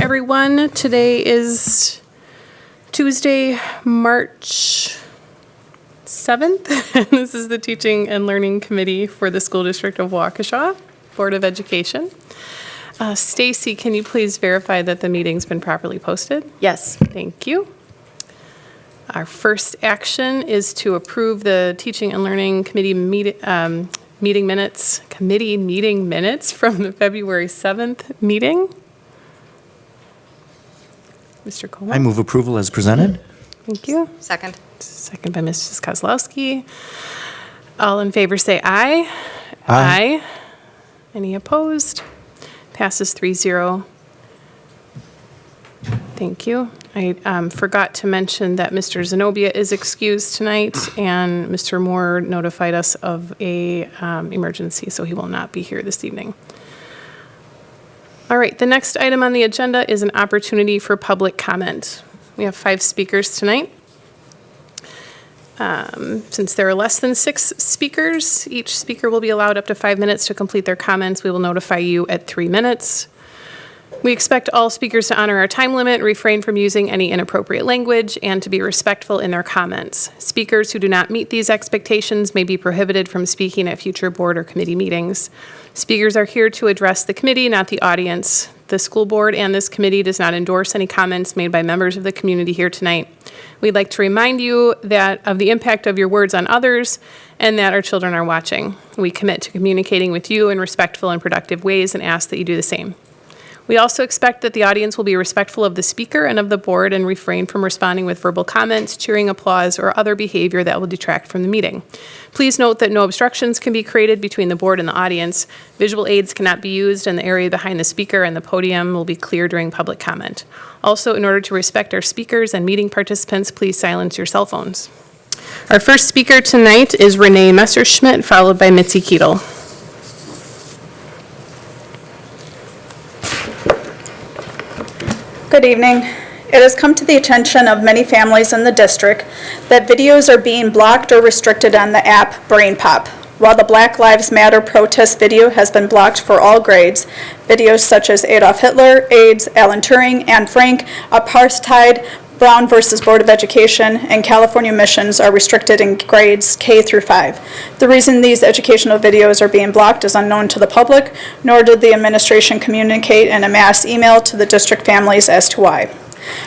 everyone. Today is Tuesday, March 7th, and this is the Teaching and Learning Committee for the School District of Waukesha, Board of Education. Stacy, can you please verify that the meeting's been properly posted? Yes. Thank you. Our first action is to approve the Teaching and Learning Committee meeting minutes from the February 7th meeting. Mr. Coleman? I move approval as presented. Thank you. Second. Second by Mrs. Kozlowski. All in favor say aye. Aye. Any opposed? Passes 3-0. Thank you. I forgot to mention that Mr. Zenobia is excused tonight, and Mr. Moore notified us of a emergency, so he will not be here this evening. All right, the next item on the agenda is an opportunity for public comment. We have 5 speakers tonight. Since there are less than 6 speakers, each speaker will be allowed up to 5 minutes to complete their comments. We will notify you at 3 minutes. We expect all speakers to honor our time limit, refrain from using any inappropriate language, and to be respectful in their comments. Speakers who do not meet these expectations may be prohibited from speaking at future board or committee meetings. Speakers are here to address the committee, not the audience. The school board and this committee does not endorse any comments made by members of the community here tonight. We'd like to remind you that of the impact of your words on others and that our children are watching. We commit to communicating with you in respectful and productive ways and ask that you do the same. We also expect that the audience will be respectful of the speaker and of the board and refrain from responding with verbal comments, cheering, applause, or other behavior that will detract from the meeting. Please note that no obstructions can be created between the board and the audience. Visual aids cannot be used, and the area behind the speaker and the podium will be clear during public comment. Also, in order to respect our speakers and meeting participants, please silence your cell phones. Our first speaker tonight is Renee Messerschmidt, followed by Mitzi Keetle. Good evening. It has come to the attention of many families in the district that videos are being blocked or restricted on the app BrainPop. While the Black Lives Matter protest video has been blocked for all grades, videos such as Adolf Hitler, AIDS, Alan Turing, Anne Frank, Apartheid, Brown versus Board of Education, and California missions are restricted in grades K through 5. The reason these educational videos are being blocked is unknown to the public, nor did the administration communicate in a mass email to the district families as to why.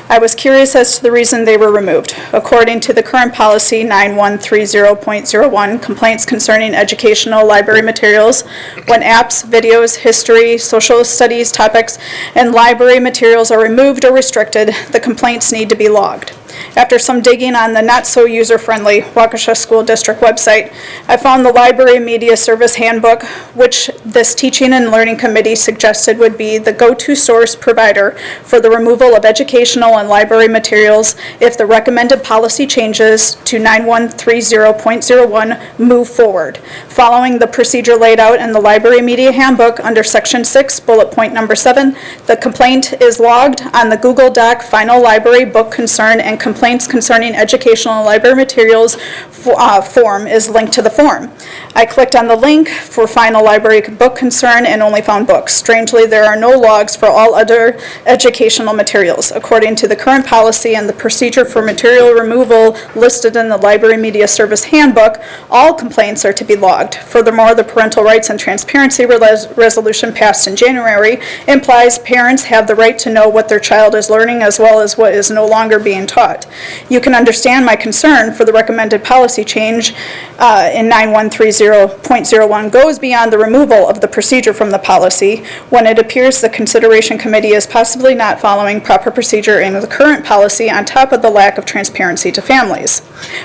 I was curious as to the reason they were removed. According to the current policy 9130.01, complaints concerning educational library materials, when apps, videos, history, social studies topics, and library materials are removed or restricted, the complaints need to be logged. After some digging on the not-so-user-friendly Waukesha School District website, I found the Library Media Service Handbook, which this Teaching and Learning Committee suggested would be the go-to source provider for the removal of educational and library materials if the recommended policy changes to 9130.01 move forward. Following the procedure laid out in the Library Media Handbook under Section 6, bullet point number 7, the complaint is logged on the Google Doc Final Library Book Concern and Complaints Concerning Educational and Library Materials form is linked to the form. I clicked on the link for Final Library Book Concern and only found books. Strangely, there are no logs for all other educational materials. According to the current policy and the procedure for material removal listed in the Library Media Service Handbook, all complaints are to be logged. Furthermore, the Parental Rights and Transparency Resolution passed in January implies parents have the right to know what their child is learning as well as what is no longer being taught. You can understand my concern for the recommended policy change in 9130.01 goes beyond the removal of the procedure from the policy when it appears the consideration committee is possibly not following proper procedure in the current policy on top of the lack of transparency to families.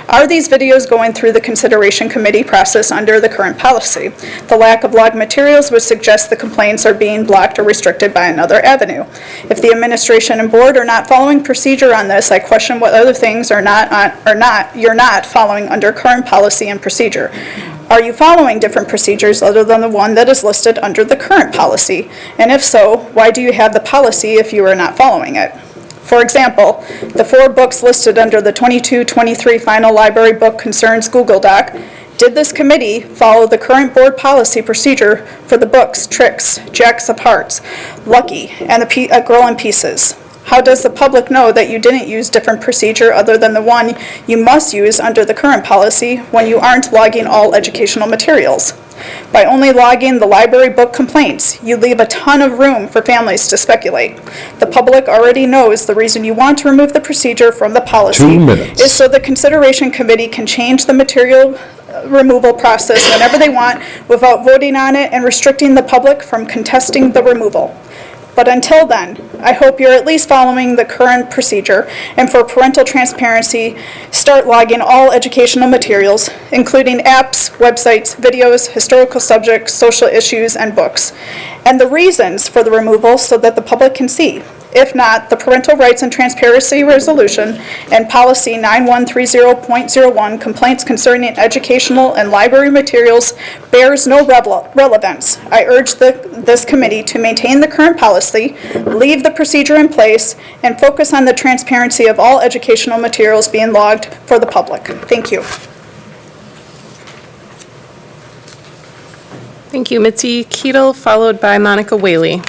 Are these videos going through the consideration committee process under the current policy? The lack of log materials would suggest the complaints are being blocked or restricted by another avenue. If the administration and board are not following procedure on this, I question what other things you're not following under current policy and procedure. Are you following different procedures other than the one that is listed under the current policy? And if so, why do you have the policy if you are not following it? For example, the 4 books listed under the 22-23 Final Library Book Concerns Google Doc Did this committee follow the current board policy procedure for the books, Tricks, Jacks of Hearts, Lucky, and A Girl in Pieces? How does the public know that you didn't use different procedure other than the one you must use under the current policy when you aren't logging all educational materials? By only logging the library book complaints, you leave a ton of room for families to speculate. The public already knows the reason you want to remove the procedure from the policy 2 minutes. is so the consideration committee can change the material removal process whenever they want without voting on it and restricting the public from contesting the removal. But until then, I hope you're at least following the current procedure, and for parental transparency, start logging all educational materials, including apps, websites, videos, historical subjects, social issues, and books, and the reasons for the removal so that the public can see. If not, the Parental Rights and Transparency Resolution and Policy 9130.01, complaints concerning educational and library materials, bears no relevance. I urge this committee to maintain the current policy, leave the procedure in place, and focus on the transparency of all educational materials being logged for the public. Thank you. Thank you, Mitzi Keetle, followed by Monica Whaley.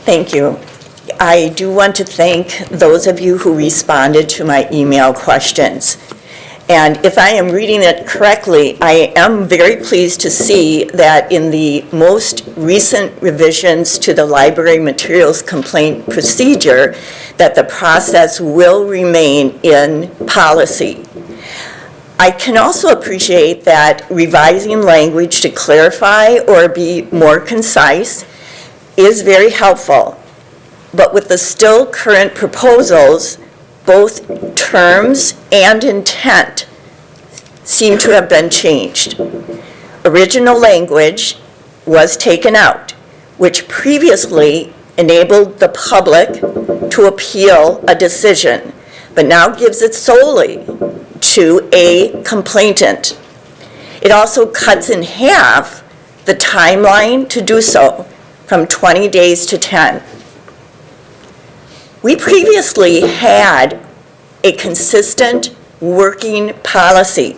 Thank you. I do want to thank those of you who responded to my email questions. And if I am reading it correctly, I am very pleased to see that in the most recent revisions to the library materials complaint procedure, that the process will remain in policy. I can also appreciate that revising language to clarify or be more concise is very helpful, but with the still current proposals, both terms and intent seem to have been changed. Original language was taken out, which previously enabled the public to appeal a decision, but now gives it solely to a complainant. It also cuts in half the timeline to do so, from 20 days to 10. We previously had a consistent working policy.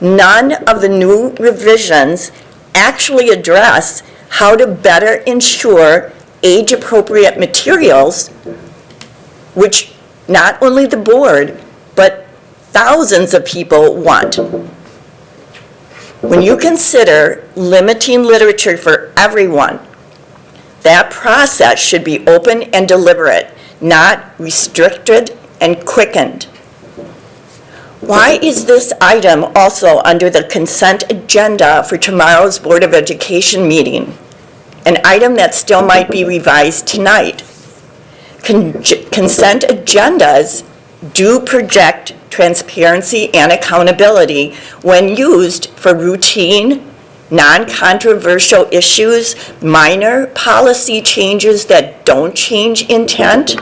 None of the new revisions actually address how to better ensure age-appropriate materials, which not only the board, but thousands of people want. When you consider limiting literature for everyone, that process should be open and deliberate, not restricted and quickened. Why is this item also under the consent agenda for tomorrow's Board of Education meeting? An item that still might be revised tonight. Consent agendas do project transparency and accountability when used for routine, non-controversial issues, minor policy changes that don't change intent,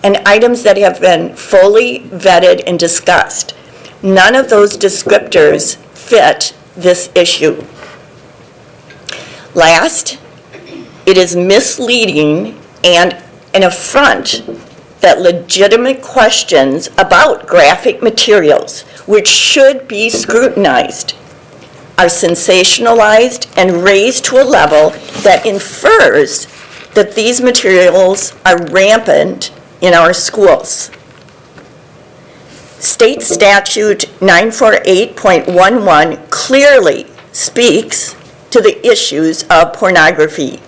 and items that have been fully vetted and discussed. None of those descriptors fit this issue. Last, it is misleading and an affront that legitimate questions about graphic materials, which should be scrutinized, are sensationalized and raised to a level that infers that these materials are rampant in our schools. State Statute 948.11 clearly speaks to the issues of pornography.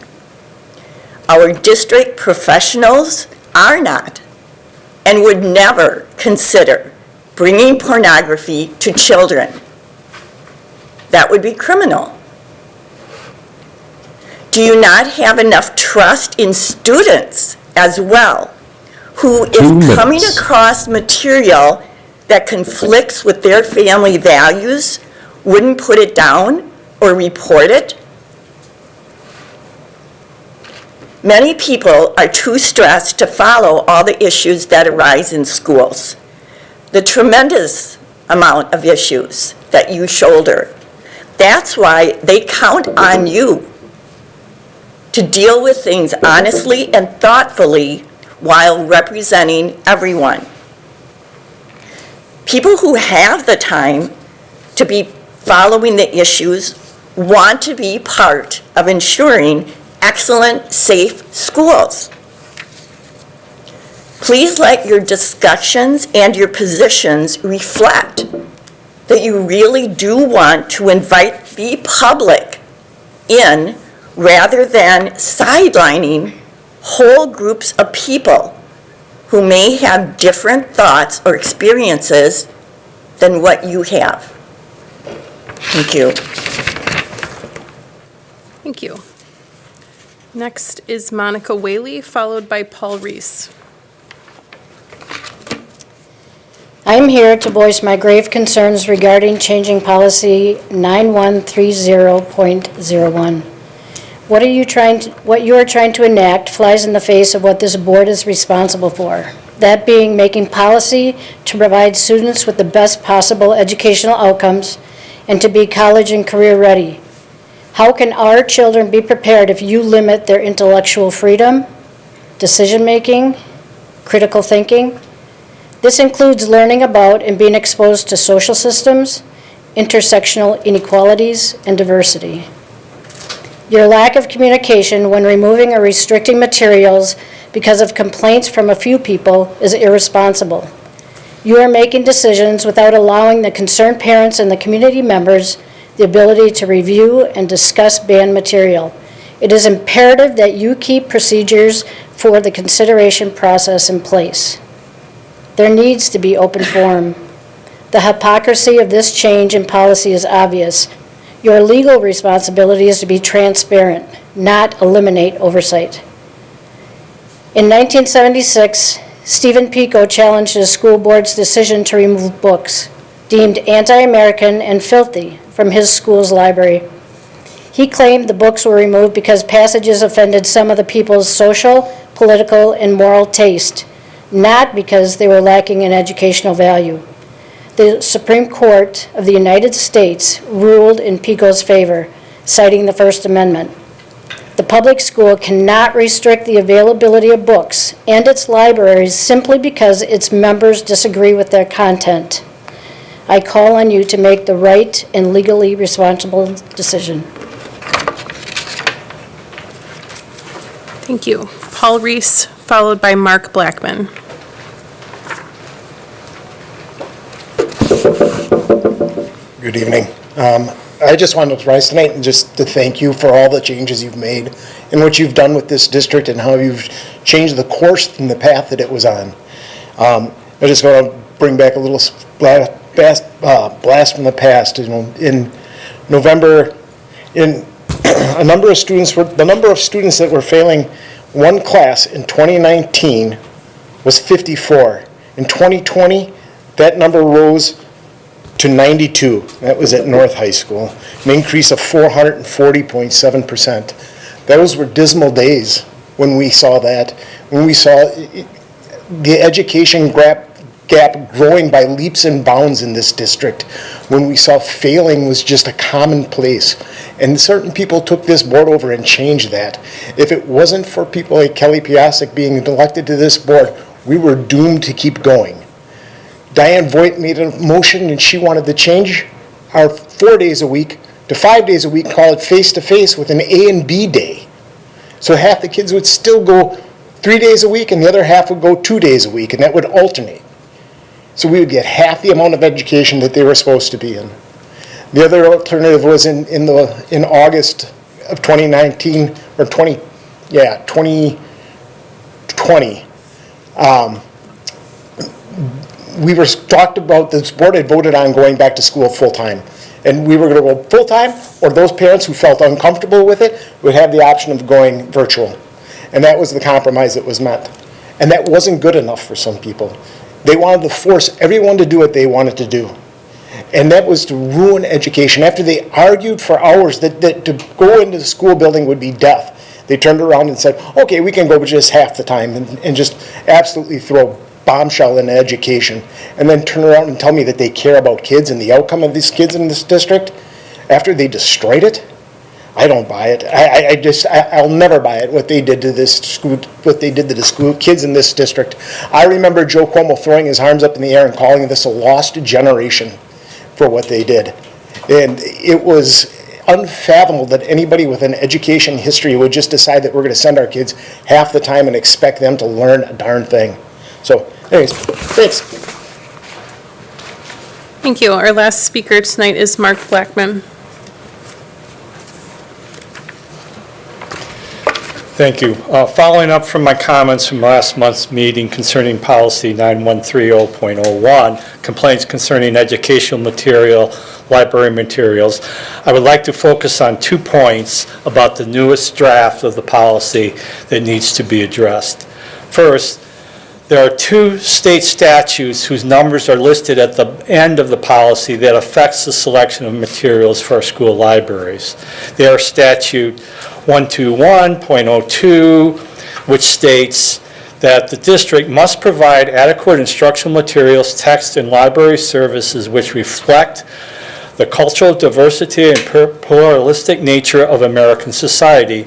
Our district professionals are not and would never consider bringing pornography to children. That would be criminal. Do you not have enough trust in students as well, who, if coming across material that conflicts with their family values, wouldn't put it down or report it? Many people are too stressed to follow all the issues that arise in schools. The tremendous amount of issues that you shoulder. That's why they count on you to deal with things honestly and thoughtfully while representing everyone. People who have the time to be following the issues, want to be part of ensuring excellent, safe schools. Please let your discussions and your positions reflect that you really do want to invite the public in rather than sidelining whole groups of people who may have different thoughts or experiences than what you have. Thank you. Thank you. Next is Monica Whaley, followed by Paul Reese. I am here to voice my grave concerns regarding changing policy 9130.01. What you are trying to enact flies in the face of what this board is responsible for. That being making policy to provide students with the best possible educational outcomes and to be college and career ready. How can our children be prepared if you limit their intellectual freedom, decision-making, critical thinking? This includes learning about and being exposed to social systems, intersectional inequalities, and diversity. Your lack of communication when removing or restricting materials because of complaints from a few people is irresponsible. You are making decisions without allowing the concerned parents and the community members the ability to review and discuss banned material. It is imperative that you keep procedures for the consideration process in place. There needs to be open forum. The hypocrisy of this change in policy is obvious. Your legal responsibility is to be transparent, not eliminate oversight. In 1976, Stephen Pico challenged the school board's decision to remove books deemed anti-American and filthy from his school's library. He claimed the books were removed because passages offended some of the people's social, political, and moral taste, not because they were lacking in educational value. The Supreme Court of the United States ruled in Pico's favor, citing the First Amendment. The public school cannot restrict the availability of books and its libraries simply because its members disagree with their content. I call on you to make the right and legally responsible decision. Thank you. Paul Reese, followed by Mark Blackman. Good evening. I just wanted to rise tonight and just to thank you for all the changes you've made and what you've done with this district and how you've changed the course and the path that it was on. I just want to bring back a little blast from the past. You know, in November, the number of students that were failing one class in 2019 was 54. In 2020, that number rose to 92. That was at North High School, an increase of 440.7%. Those were dismal days when we saw that, when we saw the education gap growing by leaps and bounds in this district, when we saw failing was just a commonplace. And certain people took this board over and changed that. If it wasn't for people like Kelly Piasek being elected to this board, we were doomed to keep going. Diane Voigt made a motion and she wanted to change our 4 days a week to 5 days a week, call it face-to-face with an A and B day. So half the kids would still go 3 days a week and the other half would go 2 days a week, and that would alternate. So we would get half the amount of education that they were supposed to be in. The other alternative was in August of 2019, or 2020. We were talked about, this board had voted on going back to school full-time. And we were going to go full-time, or those parents who felt uncomfortable with it would have the option of going virtual. And that was the compromise that was met. And that wasn't good enough for some people. They wanted to force everyone to do what they wanted to do. And that was to ruin education. After they argued for hours that to go into the school building would be death, they turned around and said, okay, we can go just half the time and just absolutely throw bombshell in education, and then turn around and tell me that they care about kids and the outcome of these kids in this district after they destroyed it. I don't buy it. I'll never buy it, what they did to this school, what they did to the school kids in this district. I remember Joe Cuomo throwing his arms up in the air and calling this a lost generation for what they did. And it was unfathomable that anybody with an education history would just decide that we're going to send our kids half the time and expect them to learn a darn thing. So anyways, thanks. Thank you. Our last speaker tonight is Mark Blackman. Thank you. Following up from my comments from last month's meeting concerning policy 9130.01, complaints concerning educational material, library materials, I would like to focus on 2 points about the newest draft of the policy that needs to be addressed. First, there are 2 state statutes whose numbers are listed at the end of the policy that affects the selection of materials for our school libraries. They are statute 121.02, which states that the district must provide adequate instructional materials, text, and library services which reflect the cultural diversity and pluralistic nature of American society.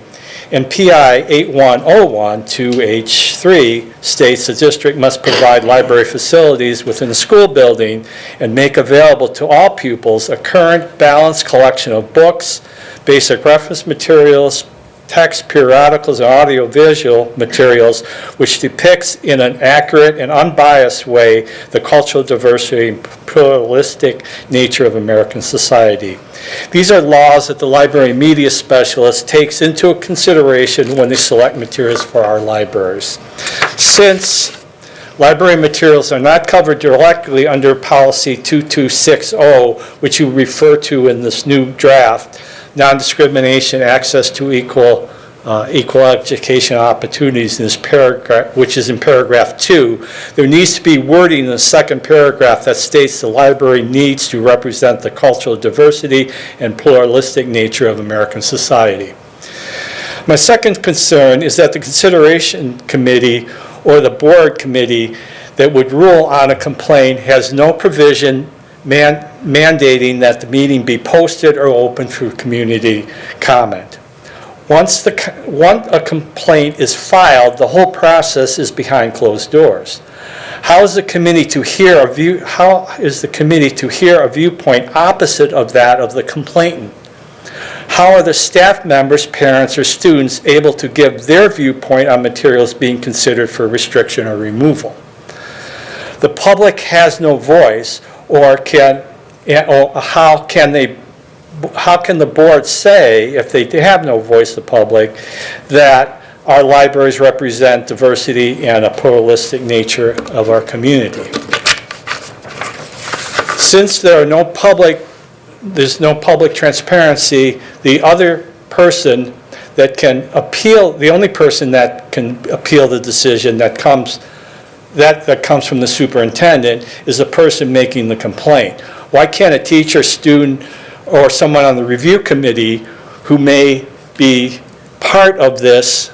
And PI 8101-2H3 states the district must provide library facilities within the school building and make available to all pupils a current, balanced collection of books, basic reference materials, text, periodicals, and audiovisual materials which depicts in an accurate and unbiased way the cultural diversity and pluralistic nature of American society. These are laws that the library media specialist takes into consideration when they select materials for our libraries. Since library materials are not covered directly under policy 2260, which you refer to in this new draft, non-discrimination, access to equal education opportunities in this paragraph, which is in paragraph 2, there needs to be wording in the second paragraph that states the library needs to represent the cultural diversity and pluralistic nature of American society. My second concern is that the consideration committee or the board committee that would rule on a complaint has no provision mandating that the meeting be posted or open for community comment. Once a complaint is filed, the whole process is behind closed doors. How is the committee to hear a viewpoint opposite of that of the complainant? How are the staff members, parents, or students able to give their viewpoint on materials being considered for restriction or removal? The public has no voice, or how can the board say, if they have no voice, the public, that our libraries represent diversity and a pluralistic nature of our community? Since there's no public transparency, the only person that can appeal the decision that comes from the superintendent is the person making the complaint. Why can't a teacher, student, or someone on the review committee who may be part of this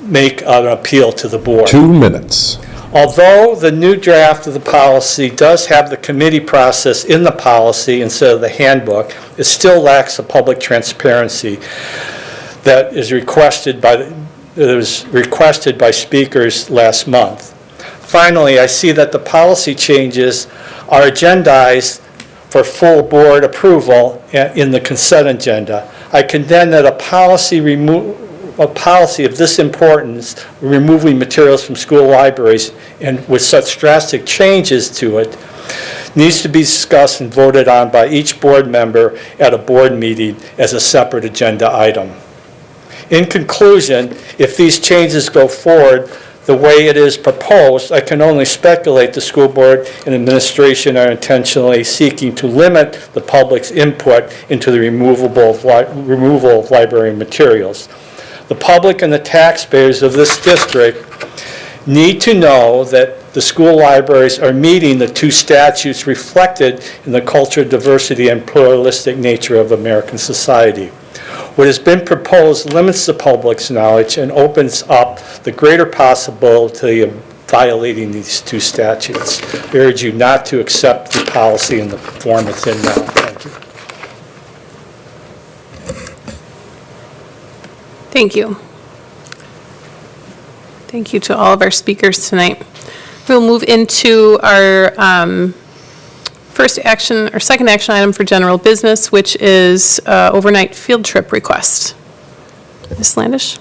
make an appeal to the board? 2 minutes. Although the new draft of the policy does have the committee process in the policy instead of the handbook, it still lacks the public transparency that was requested by speakers last month. Finally, I see that the policy changes are agendized for full board approval in the consent agenda. I contend that a policy of this importance, removing materials from school libraries and with such drastic changes to it, needs to be discussed and voted on by each board member at a board meeting as a separate agenda item. In conclusion, if these changes go forward the way it is proposed, I can only speculate the school board and administration are intentionally seeking to limit the public's input into the removal of library materials. The public and the taxpayers of this district need to know that the school libraries are meeting the 2 statutes reflected in the culture, diversity, and pluralistic nature of American society. What has been proposed limits the public's knowledge and opens up the greater possibility of violating these 2 statutes. I urge you not to accept the policy in the form it's in now. Thank you. Thank you. Thank you to all of our speakers tonight. We'll move into our First action, or second action item for general business, which is overnight field trip request. Ms. Landish?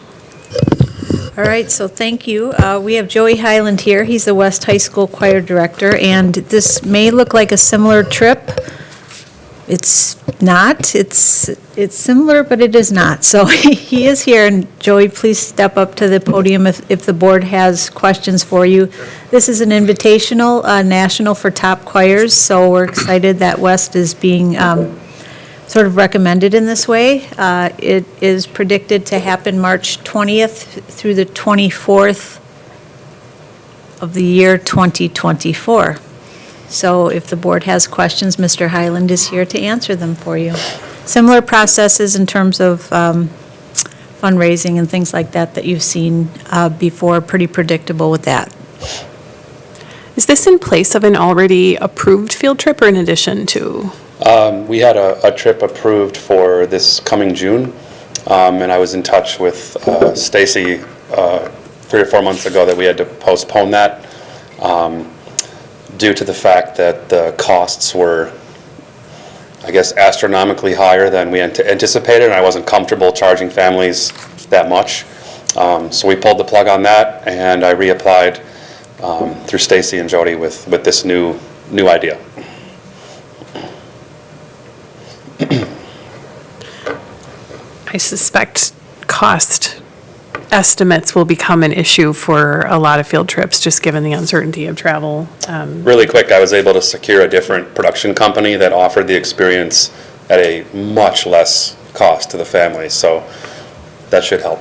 All right, so thank you. We have Joey Highland here. He's the West High School Choir Director, and this may look like a similar trip. It's not. It's similar, but it is not. So he is here, and Joey, please step up to the podium if the board has questions for you. This is an invitational national for top choirs, so we're excited that West is being sort of recommended in this way. It is predicted to happen March 20th through the 24th of the year 2024. So if the board has questions, Mr. Highland is here to answer them for you. Similar processes in terms of fundraising and things like that that you've seen before, pretty predictable with that. Is this in place of an already approved field trip or in addition to? We had a trip approved for this coming June, and I was in touch with Stacy 3 or 4 months ago that we had to postpone that due to the fact that the costs were, I guess, astronomically higher than we anticipated, and I wasn't comfortable charging families that much. So we pulled the plug on that, and I reapplied through Stacy and Jody with this new idea. I suspect cost estimates will become an issue for a lot of field trips, just given the uncertainty of travel. Really quick, I was able to secure a different production company that offered the experience at a much less cost to the family, so that should help.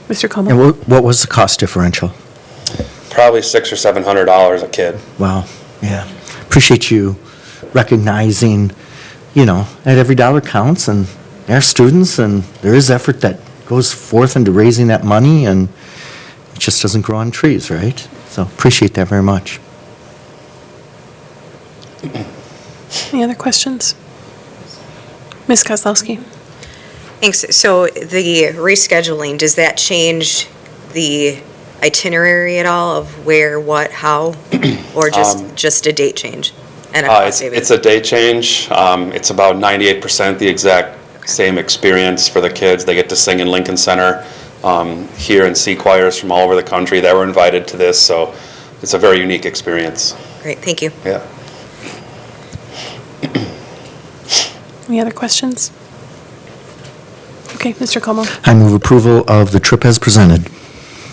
Mr. Como? And what was the cost differential? Probably $600 or $700 a kid. Wow, yeah. Appreciate you recognizing, that every dollar counts, and our students, and there is effort that goes forth into raising that money, and it just doesn't grow on trees, right? So appreciate that very much. Any other questions? Ms. Kozlowski? Thanks. So the rescheduling, does that change the itinerary at all of where, what, how, or just a date change and a cost savings? It's a day change. It's about 98% the exact same experience for the kids. They get to sing in Lincoln Center, hear and see choirs from all over the country that were invited to this, so it's a very unique experience. Great, thank you. Yeah. Any other questions? Okay, Mr. Como? I move approval of the trip as presented.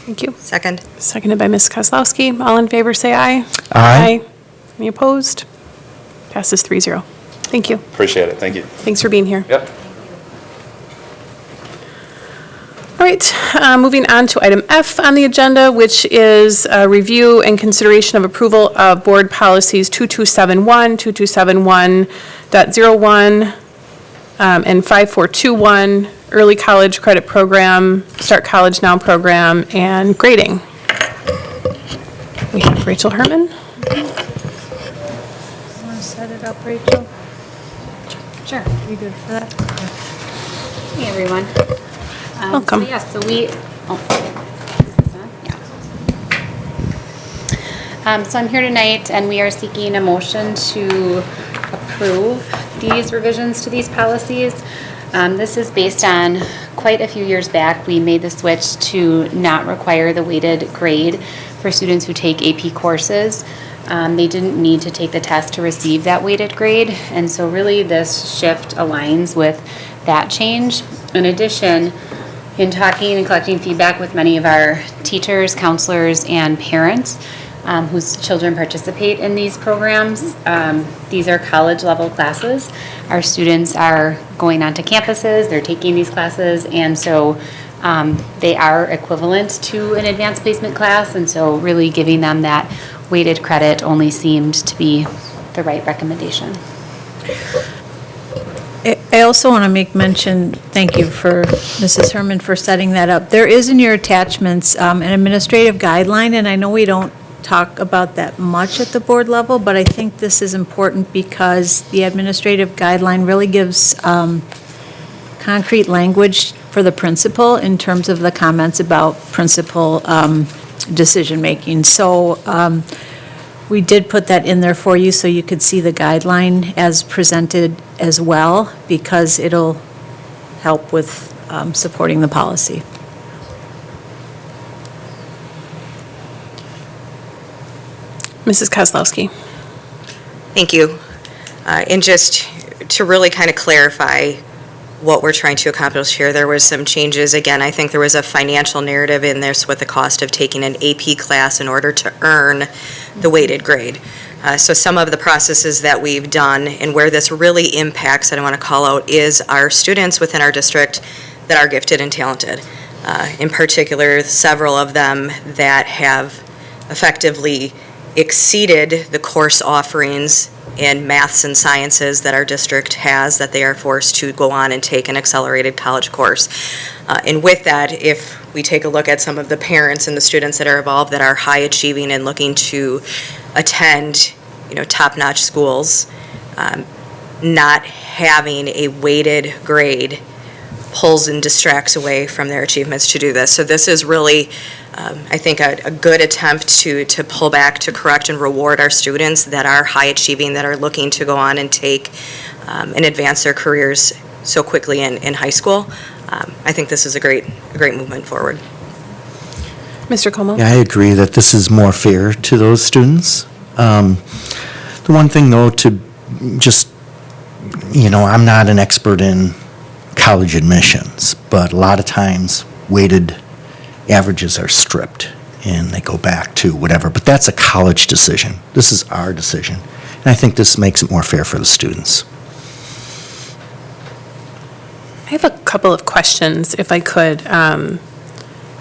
Thank you. Second. Seconded by Ms. Kozlowski. All in favor, say aye. Aye. Any opposed? Passes 3-0. Thank you. Appreciate it. Thank you. Thanks for being here. Yep. All right, moving on to item F on the agenda, which is review and consideration of approval of board policies 2271, 2271.01, and 5421, early college credit program, Start College Now program, and grading. We have Rachel Herman. Want to set it up, Rachel? Sure. You good for that? Hey, everyone. Welcome. So, yes, so we, so I'm here tonight, and we are seeking a motion to approve these revisions to these policies. This is based on quite a few years back, we made the switch to not require the weighted grade for students who take AP courses. They didn't need to take the test to receive that weighted grade, and so really this shift aligns with that change. In addition, in talking and collecting feedback with many of our teachers, counselors, and parents whose children participate in these programs, these are college-level classes. Our students are going onto campuses, they're taking these classes, and so they are equivalent to an advanced placement class, and so really giving them that weighted credit only seemed to be the right recommendation. I also want to make mention, thank you for Mrs. Herman for setting that up. There is in your attachments an administrative guideline, and I know we don't talk about that much at the board level, but I think this is important because the administrative guideline really gives concrete language for the principal in terms of the comments about principal decision-making. So We did put that in there for you so you could see the guideline as presented as well, because it'll help with supporting the policy. Mrs. Kozlowski. Thank you. And just to really kind of clarify what we're trying to accomplish here, there was some changes. Again, I think there was a financial narrative in this with the cost of taking an AP class in order to earn the weighted grade. So some of the processes that we've done and where this really impacts, that I want to call out, is our students within our district that are gifted and talented. In particular, several of them that have effectively exceeded the course offerings in maths and sciences that our district has, that they are forced to go on and take an accelerated college course. And with that, if we take a look at some of the parents and the students that are involved that are high achieving and looking to attend, top-notch schools, not having a weighted grade pulls and distracts away from their achievements to do this. So this is really, I think, a good attempt to pull back, to correct and reward our students that are high achieving, that are looking to go on and take and advance their careers so quickly in high school. I think this is a great movement forward. Mr. Como? Yeah, I agree that this is more fair to those students. The one thing, though, to just, I'm not an expert in college admissions, but a lot of times weighted averages are stripped and they go back to whatever. But that's a college decision. This is our decision. And I think this makes it more fair for the students. I have a couple of questions, if I could. I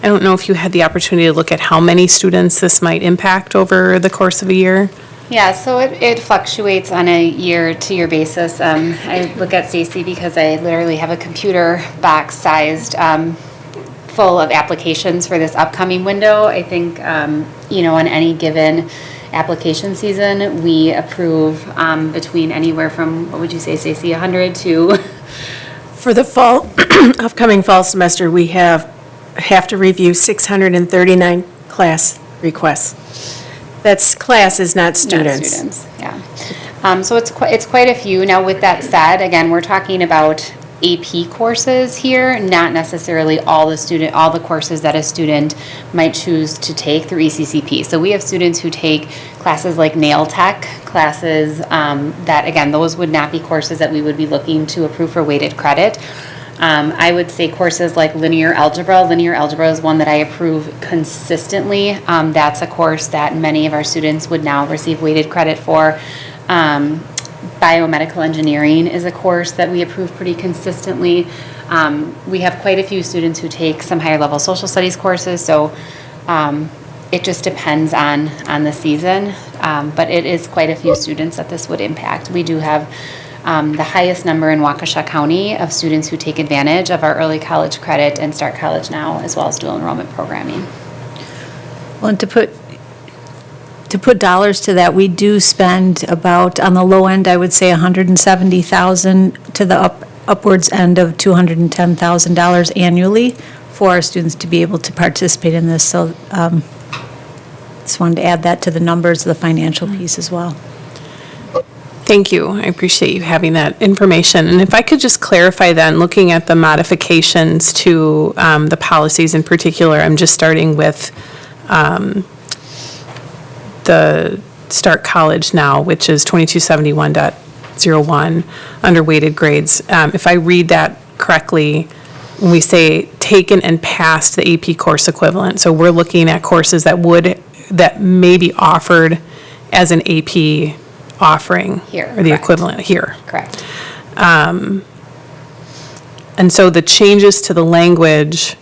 don't know if you had the opportunity to look at how many students this might impact over the course of a year. Yeah, so it fluctuates on a year-to-year basis. I look at Stacy because I literally have a computer box sized full of applications for this upcoming window. I think, on any given application season, we approve between anywhere from, what would you say, Stacy, 100 to? For the fall, upcoming fall semester, we have to review 639 class requests. That's classes, not students. Not students, yeah. So it's quite a few. Now, with that said, again, we're talking about AP courses here, not necessarily all the courses that a student might choose to take through ECCP. So we have students who take classes like nail tech, classes that, again, those would not be courses that we would be looking to approve for weighted credit. I would say courses like linear algebra. Linear algebra is one that I approve consistently. That's a course that many of our students would now receive weighted credit for. Biomedical engineering is a course that we approve pretty consistently. We have quite a few students who take some higher level social studies courses, so it just depends on the season. But it is quite a few students that this would impact. We do have the highest number in Waukesha County of students who take advantage of our early college credit and Start College Now, as well as dual enrollment programming. Well, and to put dollars to that, we do spend about, on the low end, I would say $170,000 to the upwards end of $210,000 annually for our students to be able to participate in this. So just wanted to add that to the numbers, the financial piece as well. Thank you. I appreciate you having that information. And if I could just clarify then, looking at the modifications to the policies in particular, I'm just starting with the Start College Now, which is 2271.01 under weighted grades. If I read that correctly, when we say taken and passed the AP course equivalent, so we're looking at courses that may be offered as an AP offering Here, or the correct. equivalent here. Correct. And so the changes to the language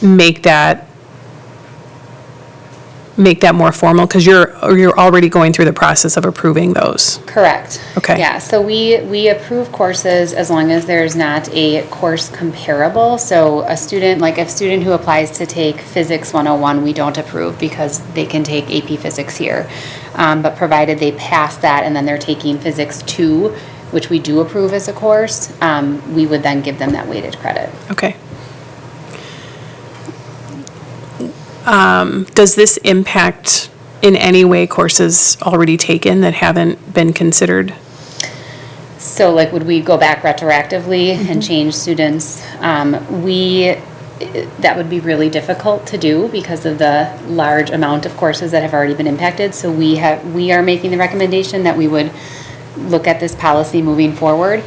make that more formal, because you're already going through the process of approving those. Correct. Okay. Yeah, so we approve courses as long as there's not a course comparable. So a student who applies to take Physics 101, we don't approve because they can take AP Physics here. But provided they pass that and then they're taking Physics 2, which we do approve as a course, we would then give them that weighted credit. Okay. Does this impact in any way courses already taken that haven't been considered? So like, would we go back retroactively and change students? That would be really difficult to do because of the large amount of courses that have already been impacted. So we are making the recommendation that we would look at this policy moving forward,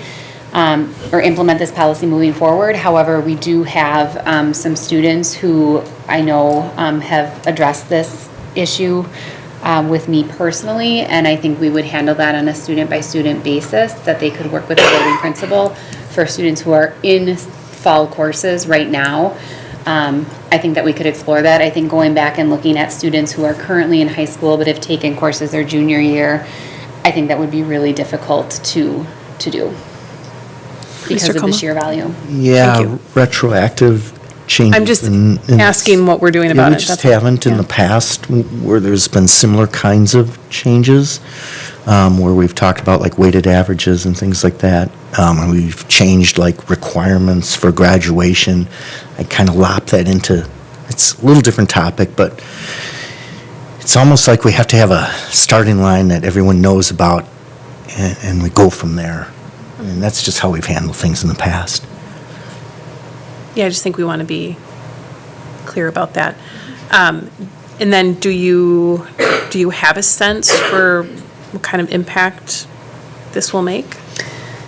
or implement this policy moving forward. However, we do have some students who I know have addressed this issue with me personally, and I think we would handle that on a student-by-student basis, that they could work with the building principal for students who are in fall courses right now. I think that we could explore that. I think going back and looking at students who are currently in high school but have taken courses their junior year, I think that would be really difficult to do because of the sheer value. Yeah, retroactive changes. I'm just asking what we're doing about We it. just That's all. haven't in the past where there's been similar kinds of changes, where we've talked about like weighted averages and things like that. And we've changed like requirements for graduation. I kind of lopped that into, it's a little different topic, but it's almost like we have to have a starting line that everyone knows about, and we go from there. And that's just how we've handled things in the past. Yeah, I just think we want to be clear about that. And then do you have a sense for what kind of impact this will make?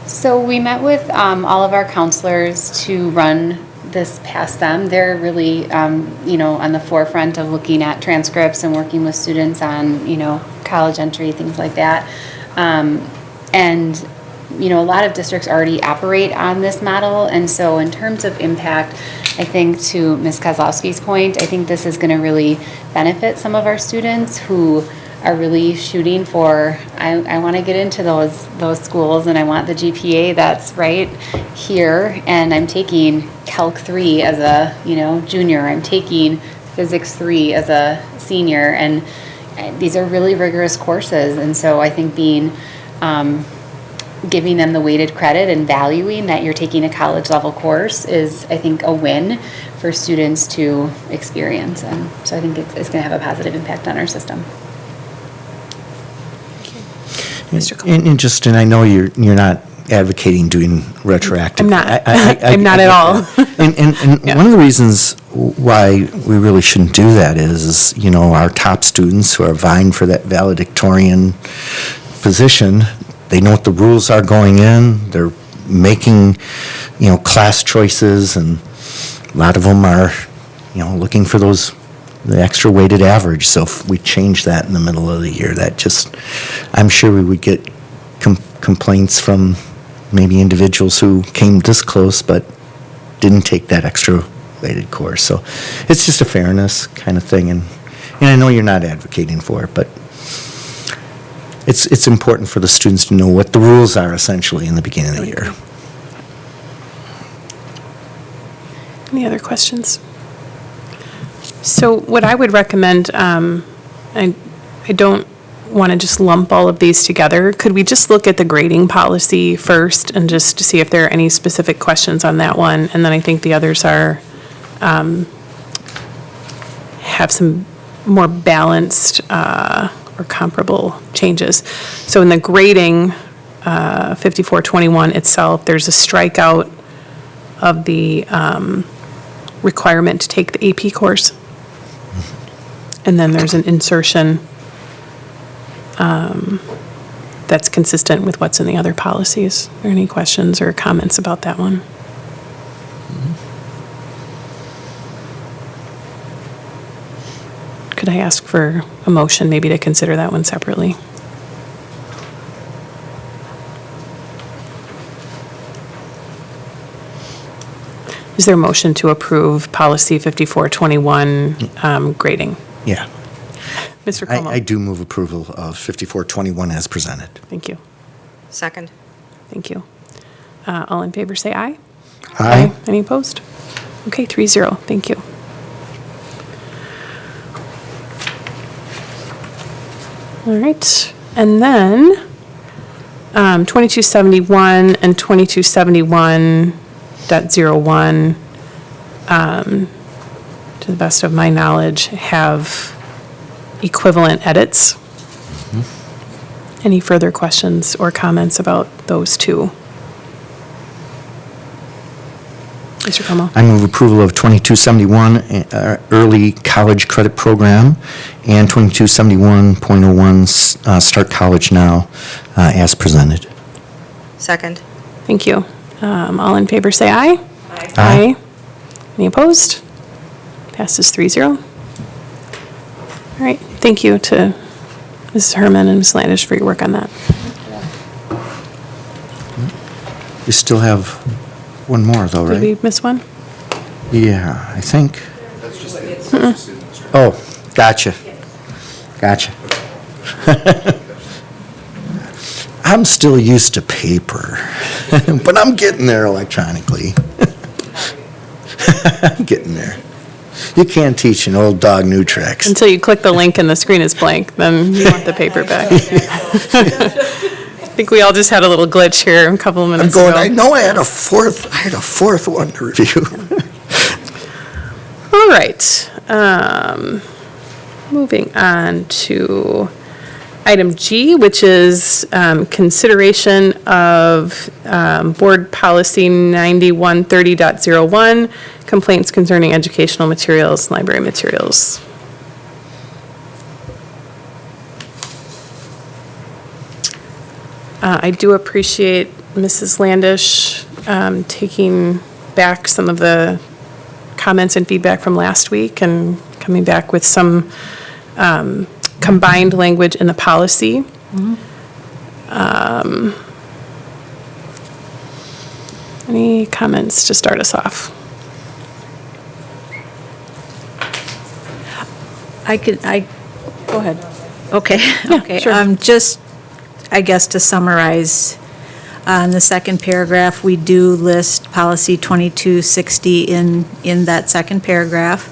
So we met with all of our counselors to run this past them. They're really, on the forefront of looking at transcripts and working with students on, college entry, things like that. And a lot of districts already operate on this model. And so in terms of impact, I think to Ms. Kozlowski's point, I think this is going to really benefit some of our students who are really shooting for, I want to get into those schools and I want the GPA that's right here, and I'm taking Calc 3 as a junior, I'm taking Physics 3 as a senior, and these are really rigorous courses. And so I think giving them the weighted credit and valuing that you're taking a college level course is, I think, a win for students to experience. And so I think it's going to have a positive impact on our system. Mr. Coleman. And I know you're not advocating doing retroactive. I'm not. I'm not at all. And one of the reasons why we really shouldn't do that is, our top students who are vying for that valedictorian position, they know what the rules are going in. They're making, class choices, and a lot of them are, looking for the extra weighted average. So if we change that in the middle of the year, I'm sure we would get complaints from maybe individuals who came this close but didn't take that extra weighted course. So it's just a fairness kind of thing. And I know you're not advocating for it, but it's important for the students to know what the rules are essentially in the beginning of the year. Any other questions? So what I would recommend, I don't want to just lump all of these together. Could we just look at the grading policy first and just to see if there are any specific questions on that one? And then I think the others have some more balanced or comparable changes. So in the grading, 5421 itself, there's a strikeout of the requirement to take the AP course. And then there's an insertion that's consistent with what's in the other policies. Are there any questions or comments about that one? Could I ask for a motion maybe to consider that one separately? Is there a motion to approve policy 5421 grading? Yeah. Mr. Como? I do move approval of 5421 as presented. Thank you. Second. Thank you. All in favor, say aye. Aye. Any opposed? Okay, 3-0. Thank you. All right. And then 2271 and 2271.01, to the best of my knowledge, have equivalent edits. Any further questions or comments about those two? Mr. Como? I move approval of 2271, Early College Credit Program, and 2271.01, Start College Now, as presented. Second. Thank you. All in favor, say aye. Aye. Any opposed? Passes 3-0. All right, thank you to Mrs. Herman and Ms. Landish for your work on that. We still have one more, though, Did right? we miss one? Yeah, I think. Oh, gotcha. Gotcha. I'm still used to paper, but I'm getting there electronically. I'm getting there. You can't teach an old dog new tricks. Until you click the link and the screen is blank, then you want the paper back. I think we all just had a little glitch here a couple of I'm minutes going, ago. I know I had a fourth one to review. All right. Moving on to item G, which is consideration of Board Policy 9130.01, complaints concerning educational materials, library materials. I do appreciate Mrs. Landish taking back some of the comments and feedback from last week and coming back with some combined language in the policy. Any comments to start us off? Go ahead. Okay, okay. sure. Just, I guess to summarize, in the second paragraph, we do list policy 2260 in that second paragraph.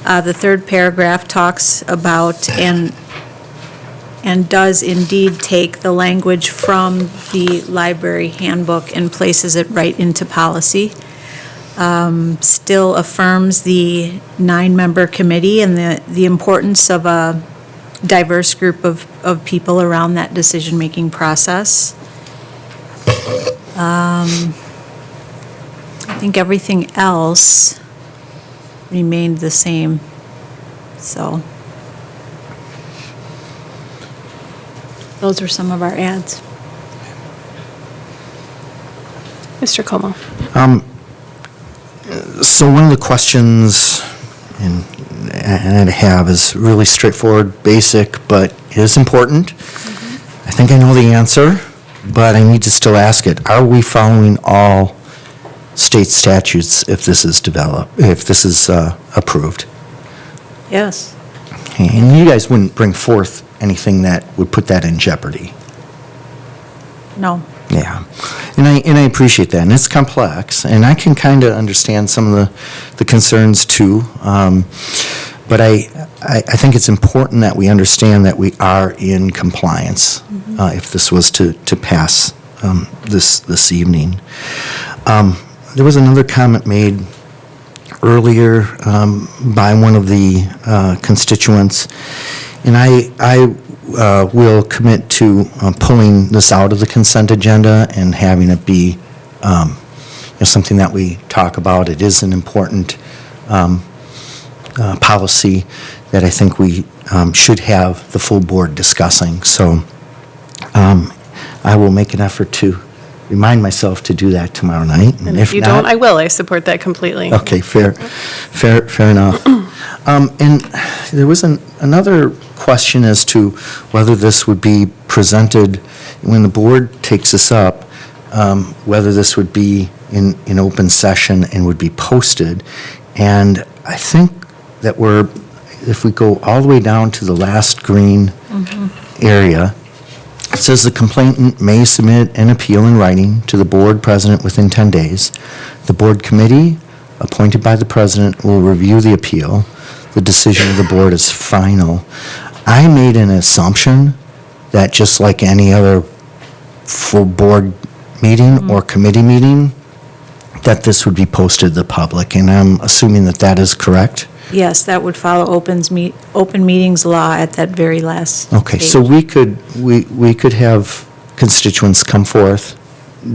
The third paragraph talks about and does indeed take the language from the library handbook and places it right into policy. Still affirms the 9-member committee and the importance of a diverse group of people around that decision-making process. I think everything else remained the same, so. Those are some of our ads. Mr. Como? So one of the questions and I have is really straightforward, basic, but it is important. I think I know the answer, but I need to still ask it. Are we following all state statutes if this is approved? Yes. Okay, and you guys wouldn't bring forth anything that would put that in jeopardy? No. Yeah, and I appreciate that, and it's complex, and I can kind of understand some of the concerns too, but I think it's important that we understand that we are in compliance if this was to pass this evening. There was another comment made earlier by one of the constituents, and I will commit to pulling this out of the consent agenda and having it be something that we talk about. It is an important policy that I think we should have the full board discussing. So I will make an effort to remind myself to do that tomorrow night. And if you don't, I will. I support that completely. Okay, fair enough. And there was another question as to whether this would be presented, when the board takes this up, whether this would be in open session and would be posted. And I think that if we go all the way down to the last green area, it says the complainant may submit an appeal in writing to the board president within 10 days. The board committee appointed by the president will review the appeal. The decision of the board is final. I made an assumption that just like any other full board meeting or committee meeting, that this would be posted to the public, and I'm assuming that that is correct. Yes, that would follow open meetings law at that very last Okay, so page. we could have constituents come forth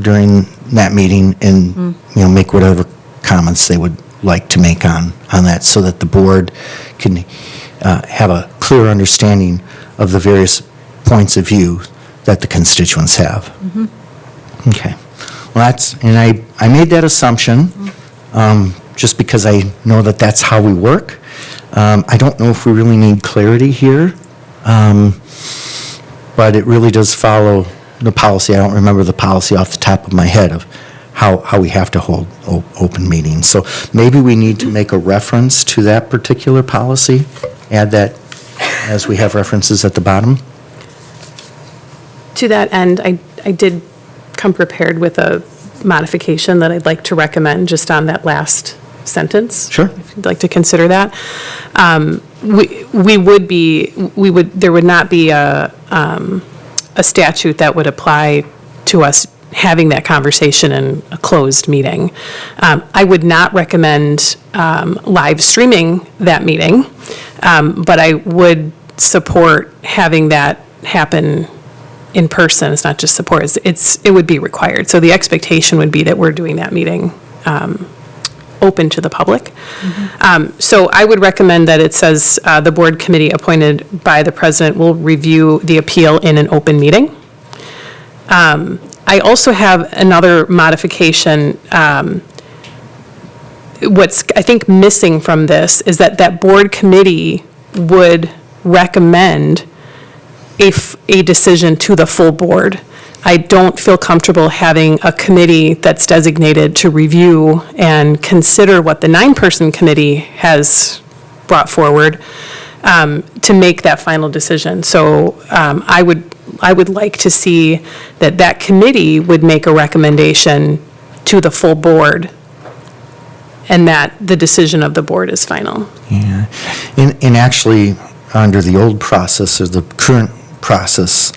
during that meeting and, make whatever comments they would like to make on that, so that the board can have a clear understanding of the various points of view that the constituents have. Okay. Well, I made that assumption, just because I know that that's how we work. I don't know if we really need clarity here, but it really does follow the policy. I don't remember the policy off the top of my head of how we have to hold open meetings. So maybe we need to make a reference to that particular policy, add that as we have references at the bottom. To that end, I did come prepared with a modification that I'd like to recommend just on that last sentence. Sure. If you'd like to consider that. There would not be a statute that would apply to us having that conversation in a closed meeting. I would not recommend live streaming that meeting, but I would support having that happen in person. It's not just support, it would be required. So the expectation would be that we're doing that meeting open to the public. So I would recommend that it says the board committee appointed by the president will review the appeal in an open meeting. I also have another modification. What's, I think, missing from this is that board committee would recommend a decision to the full board. I don't feel comfortable having a committee that's designated to review and consider what the 9-person committee has brought forward to make that final decision. So I would like to see that committee would make a recommendation to the full board, and that the decision of the board is final. Yeah, and actually, under the old process or the current process,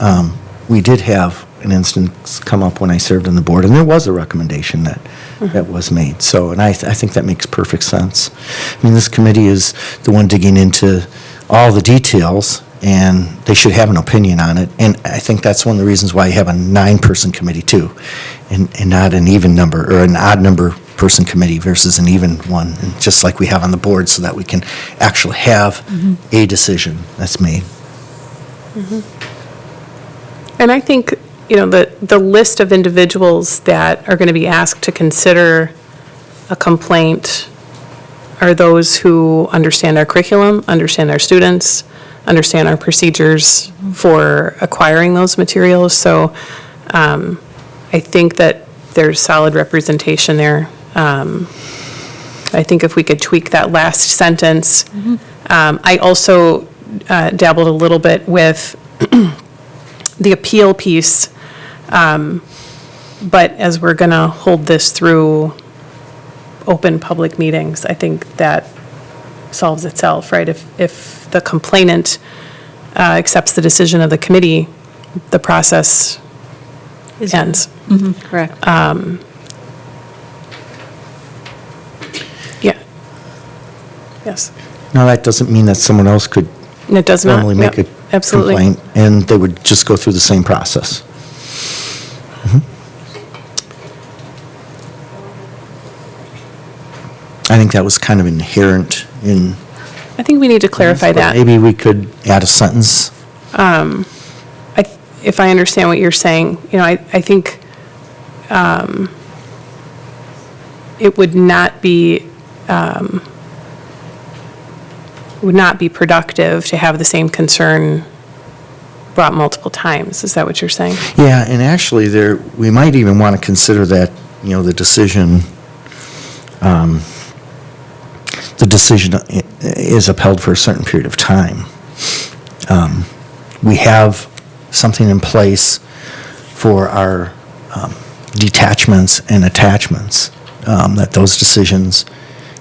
we did have an instance come up when I served on the board, and there was a recommendation that was made. So, and I think that makes perfect sense. I mean, this committee is the one digging into all the details, and they should have an opinion on it. And I think that's one of the reasons why you have a 9-person committee too, and not an even number or an odd number person committee versus an even one, and just like we have on the board, so that we can actually have a decision that's made. And I think, the list of individuals that are going to be asked to consider a complaint are those who understand our curriculum, understand our students, understand our procedures for acquiring those materials. So I think that there's solid representation there. I think if we could tweak that last sentence. I also dabbled a little bit with the appeal piece, but as we're going to hold this through open public meetings, I think that solves itself, right? If the complainant accepts the decision of the committee, the process ends. Correct. Yeah. Yes. Now, that doesn't mean that someone else could And it does not. normally make a Yep, absolutely. complaint, and they would just go through the same process. I think that was kind of inherent in. I think we need to clarify but that. Maybe we could add a sentence. If I understand what you're saying, I think it would not be productive to have the same concern brought multiple times. Is that what you're saying? Yeah, and actually, we might even want to consider that, the decision is upheld for a certain period of time. We have something in place for our detachments and attachments, that those decisions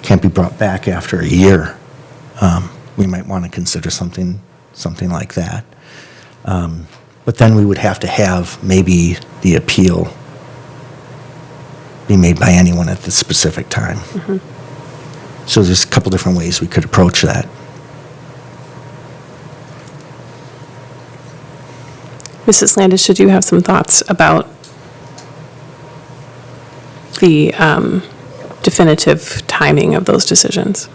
can't be brought back after a year. We might want to consider something like that. But then we would have to have maybe the appeal be made by anyone at the specific time. So there's a couple different ways we could approach that. Mrs. Landis, should you have some thoughts about the definitive timing of those decisions?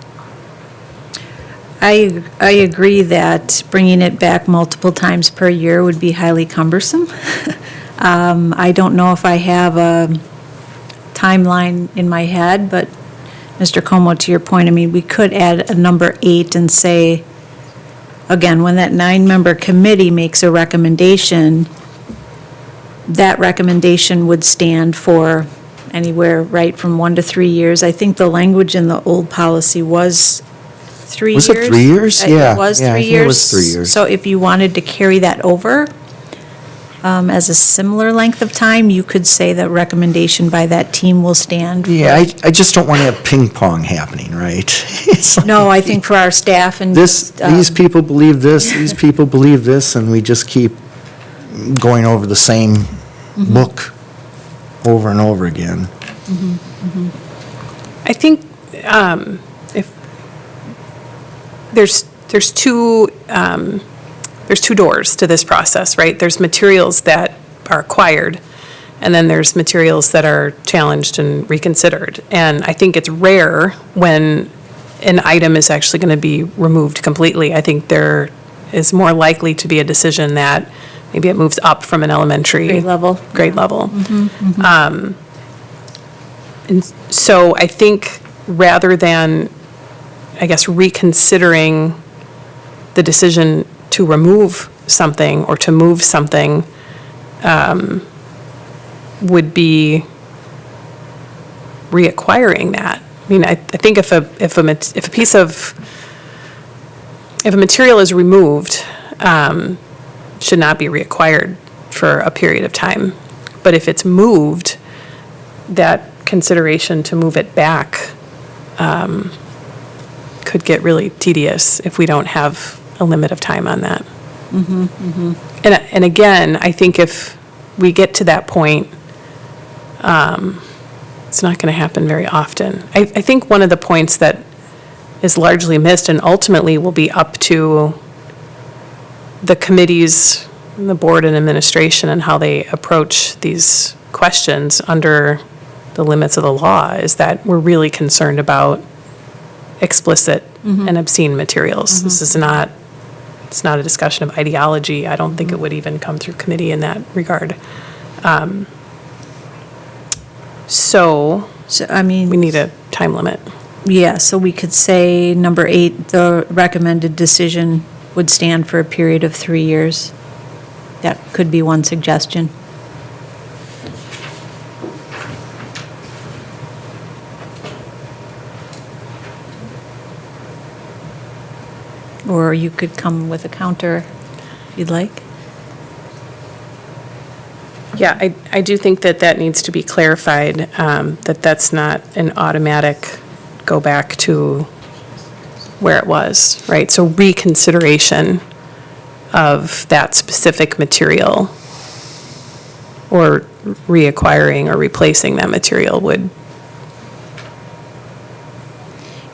I agree that bringing it back multiple times per year would be highly cumbersome. I don't know if I have a timeline in my head, but Mr. Como, to your point, I mean, we could add a number 8 and say, again, when that 9-member committee makes a recommendation, that recommendation would stand for anywhere, right, from 1 to 3 years. I think the language in the old policy was 3 years. Was it 3 years? Yeah. It was 3 yeah, I years. think it was 3 years. So if you wanted to carry that over as a similar length of time, you could say that recommendation by that team will stand. Yeah, I just don't want to have ping pong happening, right? It's like, No, I think for our staff and. these people believe this, these people believe this, and we just keep going over the same book over and over again. I think if there's two doors to this process, right? There's materials that are acquired, and then there's materials that are challenged and reconsidered. And I think it's rare when an item is actually going to be removed completely. I think there is more likely to be a decision that maybe it moves up from an elementary Grade level. And so I think rather than, I guess, reconsidering the decision to remove something or to move something would be reacquiring that. I mean, I think if a piece of, if a material is removed, should not be reacquired for a period of time. But if it's moved, that consideration to move it back could get really tedious if we don't have a limit of time on that. And again, I think if we get to that point, it's not going to happen very often. I think one of the points that is largely missed and ultimately will be up to the committees, the board and administration, and how they approach these questions under the limits of the law is that we're really concerned about explicit and obscene materials. This is not, it's not a discussion of ideology. I don't think it would even come through committee in that regard. So I mean. we need a time limit. Yeah, so we could say number 8, the recommended decision would stand for a period of 3 years. That could be one suggestion. Or you could come with a counter if you'd like. Yeah, I do think that that needs to be clarified, that that's not an automatic go back to where it was, right? So reconsideration of that specific material or reacquiring or replacing that material would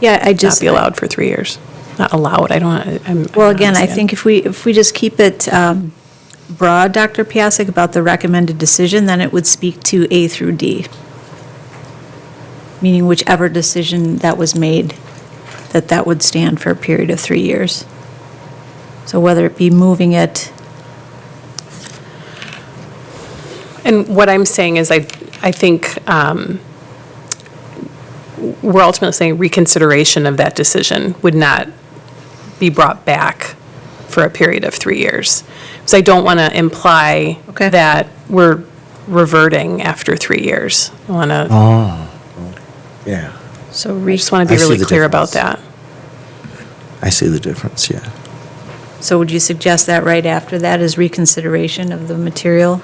Yeah, I not just. be allowed for 3 years. Not allowed, I don't. Well, again, I think if we just keep it broad, Dr. Piasek, about the recommended decision, then it would speak to A through D. Meaning whichever decision that was made, that would stand for a period of 3 years. So whether it be moving it. And what I'm saying is I think we're ultimately saying reconsideration of that decision would not be brought back for a period of 3 years. So I don't want to imply Okay. that we're reverting after 3 years. I want to, Yeah, So I just want to be I see really the clear about difference. that. I see the difference, yeah. So would you suggest that right after that is reconsideration of the material?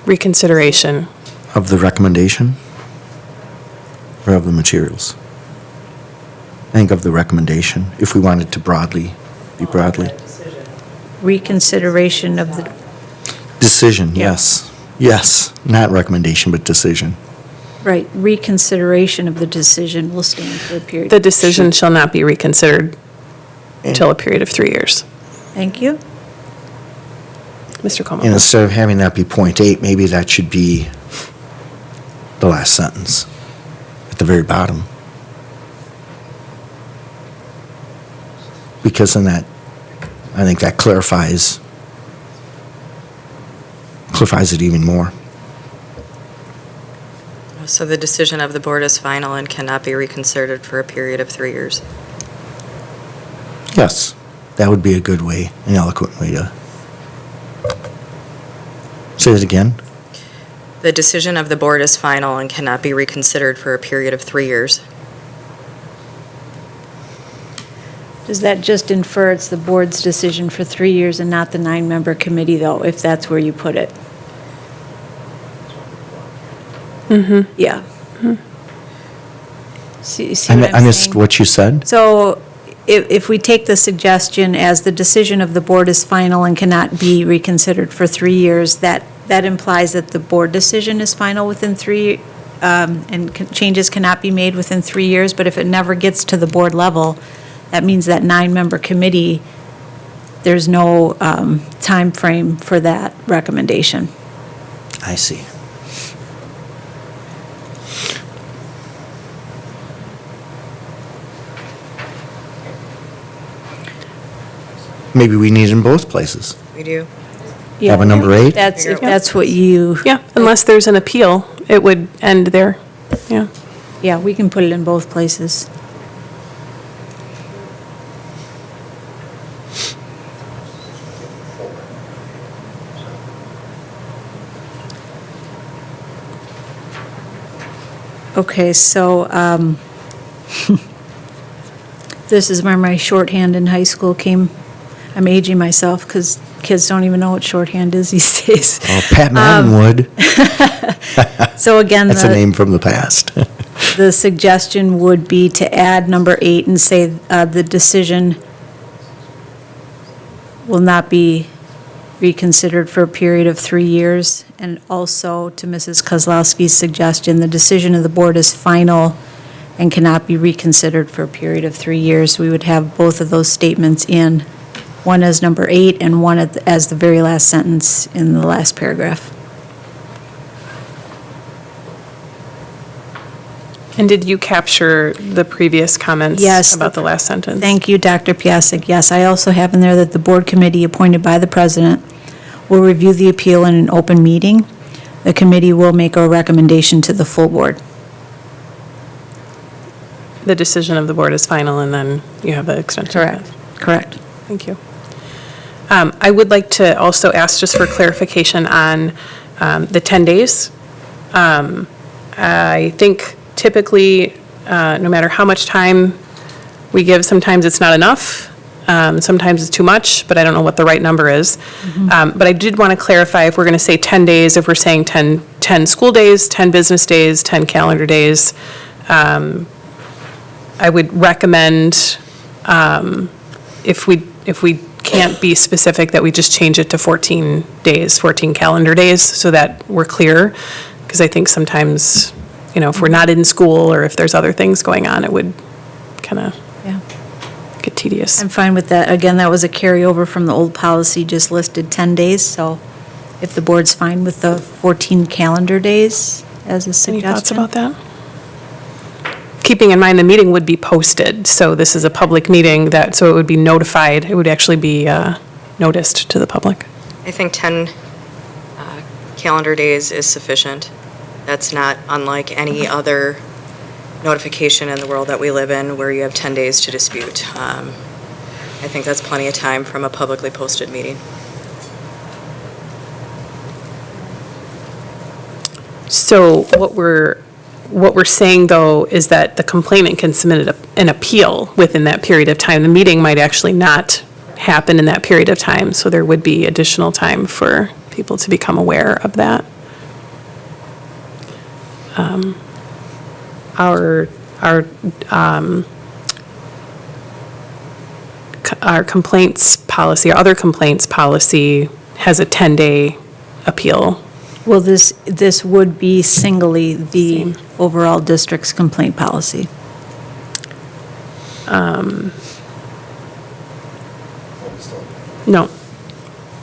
Reconsideration. Of the recommendation? Or of the materials? I think of the recommendation, if we wanted to be broadly. Reconsideration of the, Decision, yes. Yes, not recommendation, but decision. Right, reconsideration of the decision will stand for a period. The decision shall not be reconsidered until a period of 3 years. Thank you. Mr. And Como. instead of having that be .8, maybe that should be the last sentence at the very bottom. Because then that, I think that clarifies it even more. So the decision of the board is final and cannot be reconsidered for a period of 3 years. Yes, that would be a good way, an eloquent way to. Say it again. The decision of the board is final and cannot be reconsidered for a period of 3 years. Does that just infer it's the board's decision for 3 years and not the 9-member committee, though, if that's where you put it? Mm-hmm. Yeah. See what I I'm missed saying? what you said. So if we take the suggestion as the decision of the board is final and cannot be reconsidered for 3 years, that implies that the board decision is final within changes cannot be made within 3 years, but if it never gets to the board level, that means that 9-member committee, there's no time frame for that recommendation. I see. Maybe we need it in both places. We do. Have a number 8? If that's what you, Yeah, unless there's an appeal, it would end there. Yeah. yeah, we can put it in both places. Okay, so this is where my shorthand in high school came. I'm aging myself because kids don't even know what shorthand is these days. Oh, Pat Madden would. So again, That's a name from the past. the suggestion would be to add number 8 and say the decision will not be reconsidered for a period of 3 years. And also, to Mrs. Kozlowski's suggestion, the decision of the board is final and cannot be reconsidered for a period of 3 years. We would have both of those statements in, one as number 8 and one as the very last sentence in the last paragraph. And did you capture the previous comments Yes. about the last sentence? Thank you, Dr. Piasek. Yes, I also have in there that the board committee appointed by the president will review the appeal in an open meeting. The committee will make a recommendation to the full board. The decision of the board is final, and then you have the extension. Correct. Thank you. I would like to also ask just for clarification on the 10 days. I think typically, no matter how much time we give, sometimes it's not enough. Sometimes it's too much, but I don't know what the right number is. But I did want to clarify if we're going to say 10 days, if we're saying 10 school days, 10 business days, 10 calendar days. I would recommend, if we can't be specific, that we just change it to 14 days, 14 calendar days, so that we're clear. Because I think sometimes, if we're not in school or if there's other things going on, it would kind of get tedious. I'm fine with that. Again, that was a carryover from the old policy, just listed 10 days, so if the board's fine with the 14 calendar days as a suggestion. Any thoughts about that? Keeping in mind the meeting would be posted, so this is a public meeting so it would be notified, it would actually be noticed to the public. I think 10 calendar days is sufficient. That's not unlike any other notification in the world that we live in where you have 10 days to dispute. I think that's plenty of time from a publicly posted meeting. So what we're saying, though, is that the complainant can submit an appeal within that period of time. The meeting might actually not happen in that period of time, so there would be additional time for people to become aware of that. Our complaints policy, our other complaints policy has a 10-day appeal Well, this would be singly the overall district's complaint policy. No.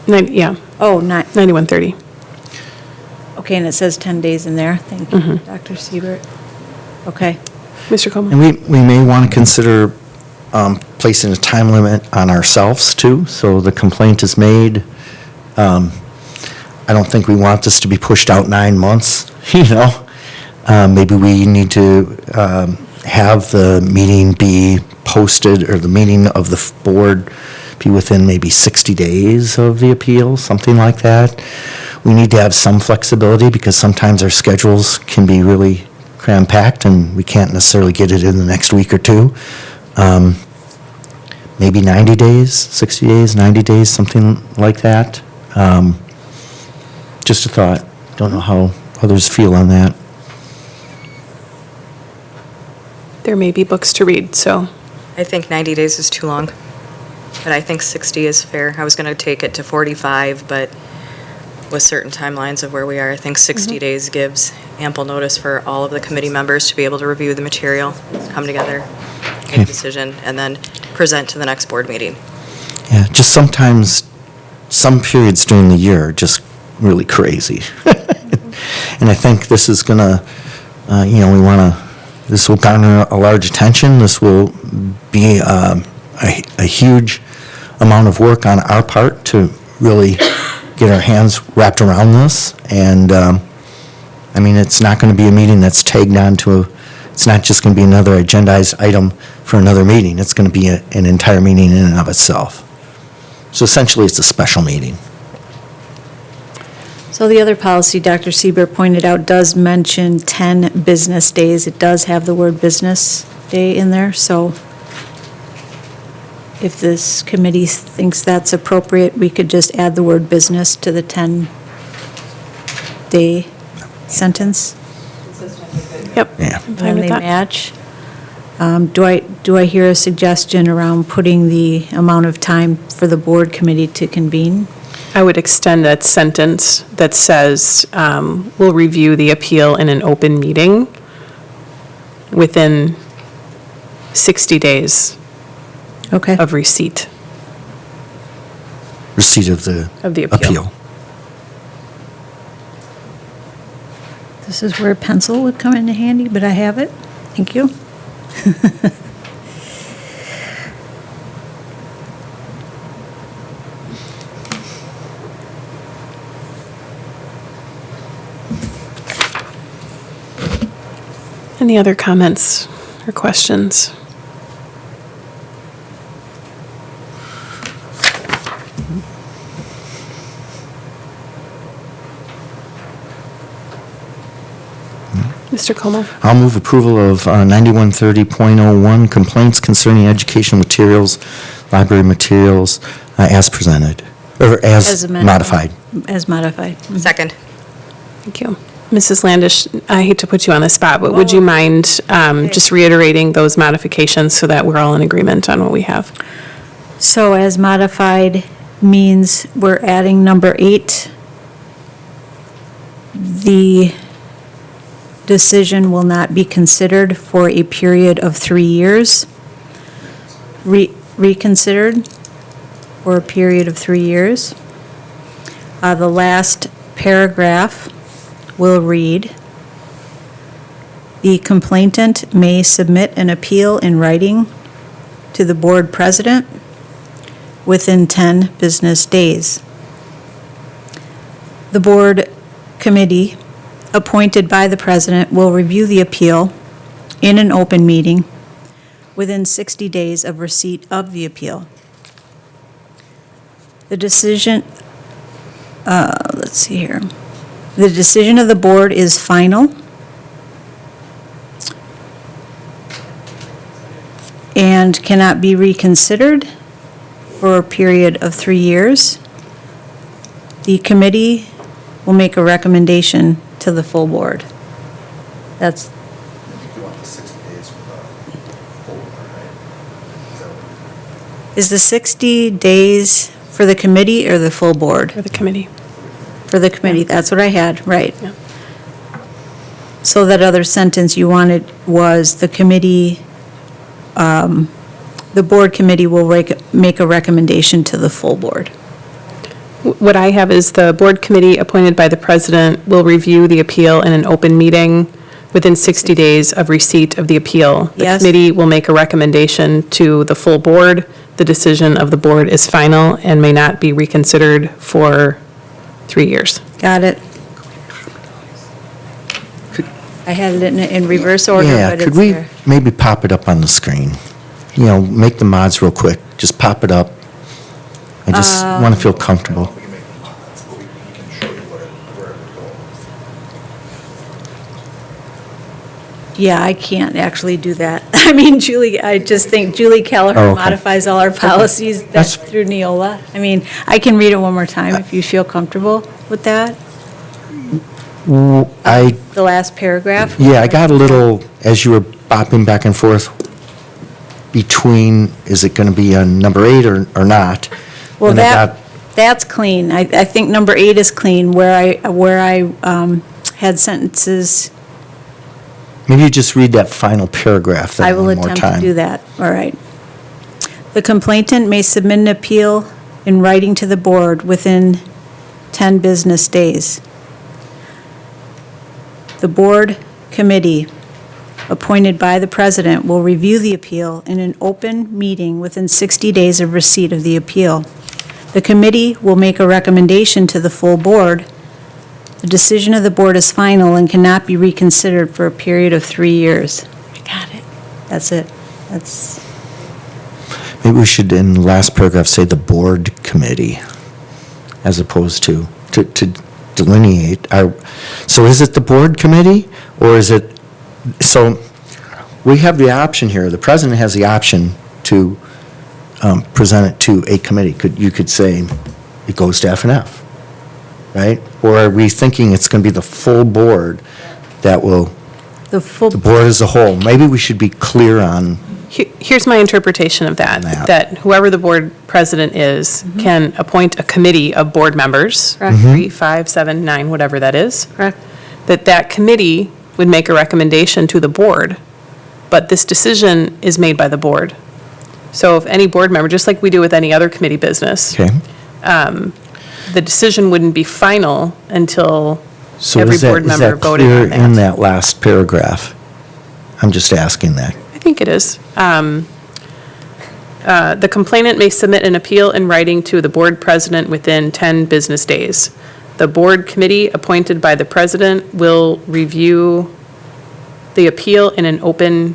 Yeah, Oh, not, 9130. okay, and it says 10 days in there. Thank you, Dr. Siebert. Okay. Mr. Coleman? And we may want to consider placing a time limit on ourselves too, so the complaint is made. I don't think we want this to be pushed out 9 months, you know? Maybe we need to have the meeting be posted, or the meeting of the board be within maybe 60 days of the appeal, something like that. We need to have some flexibility because sometimes our schedules can be really cram-packed and we can't necessarily get it in the next week or two. Maybe 90 days, 60 days, 90 days, something like that. Just a thought. Don't know how others feel on that. There may be books to read, so. I think 90 days is too long, but I think 60 is fair. I was going to take it to 45, but with certain timelines of where we are, I think 60 days gives ample notice for all of the committee members to be able to review the material, come together, make a decision, and then present to the next board meeting. Yeah, just sometimes, some periods during the year are just really crazy. And I think this is gonna, this will garner a large attention. This will be a huge amount of work on our part to really get our hands wrapped around this. And, it's not going to be a meeting that's tagged on to it's not just going to be another agendized item for another meeting. It's going to be an entire meeting in and of itself. So essentially, it's a special meeting. So the other policy Dr. Siebert pointed out does mention 10 business days. It does have the word business day in there, so if this committee thinks that's appropriate, we could just add the word business to the 10-day sentence. Yep. Yeah. I'm fine And with they that. match. Do I hear a suggestion around putting the amount of time for the board committee to convene? I would extend that sentence that says, we'll review the appeal in an open meeting within 60 days Okay. of receipt Receipt of the of the appeal. appeal. This is where a pencil would come into handy, but I have it. Thank you. Any other comments or questions? Mr. Como? I'll move approval of 9130.01 complaints concerning educational materials, library materials, as presented, or as amended. modified. As modified. Second. Thank you. Mrs. Landish, I hate to put you on the spot, but would you mind just reiterating those modifications so that we're all in agreement on what we have? So as modified means we're adding number 8. The decision will not be considered for a period of 3 years. Reconsidered for a period of 3 years. The last paragraph will read, the complainant may submit an appeal in writing to the board president within 10 business days. The board committee appointed by the president will review the appeal in an open meeting within 60 days of receipt of the appeal. The decision, let's see here. The decision of the board is final and cannot be reconsidered for a period of 3 years. The committee will make a recommendation to the full board. That's, is the 60 days for the committee or the full board? For the committee. For the committee, that's what I had, right. So that other sentence you wanted was the committee, the board committee will make a recommendation to the full board. What I have is the board committee appointed by the president will review the appeal in an open meeting within 60 days of receipt of the appeal. The Yes. committee will make a recommendation to the full board. The decision of the board is final and may not be reconsidered for 3 years. Got it? I had it in reverse order, Yeah, but could it's we there. maybe pop it up on the screen? You know, make the mods real quick, just pop it up. I just want to feel comfortable. Yeah, I can't actually do that. I mean, I just think Julie Kelleher Oh, okay. modifies all our policies That's- through Neola. I mean, I can read it one more time if you feel comfortable with that, the last paragraph. Yeah, I got a little, as you were bopping back and forth between, is it going to be on number 8 or not? Well, And I got- that's clean. I think number 8 is clean, where I had sentences. Maybe you just read that final paragraph I then will one more attempt time. to do that, all right. The complainant may submit an appeal in writing to the board within 10 business days. The board committee appointed by the president will review the appeal in an open meeting within 60 days of receipt of the appeal. The committee will make a recommendation to the full board. The decision of the board is final and cannot be reconsidered for a period of 3 years. I got it. That's it. That's, Maybe we should, in the last paragraph, say the board committee, as opposed to delineate. So is it the board committee, or is it, so we have the option here, the president has the option to present it to a committee. You could say it goes to F&F, right? Or are we thinking it's going to be the full board that will, the full, the board as a whole? Maybe we should be clear on, Here's my interpretation of that, that whoever the board president is can appoint a committee of board members, Correct. 3, 5, 7, 9, whatever that is. correct? That committee would make a recommendation to the board, but this decision is made by the board. So if any board member, just like we do with any other committee business, okay? the decision wouldn't be final until So every is that, board is member that voted clear on that. in that last paragraph? I'm just asking that. I think it is. The complainant may submit an appeal in writing to the board president within 10 business days. The board committee appointed by the president will review the appeal in an open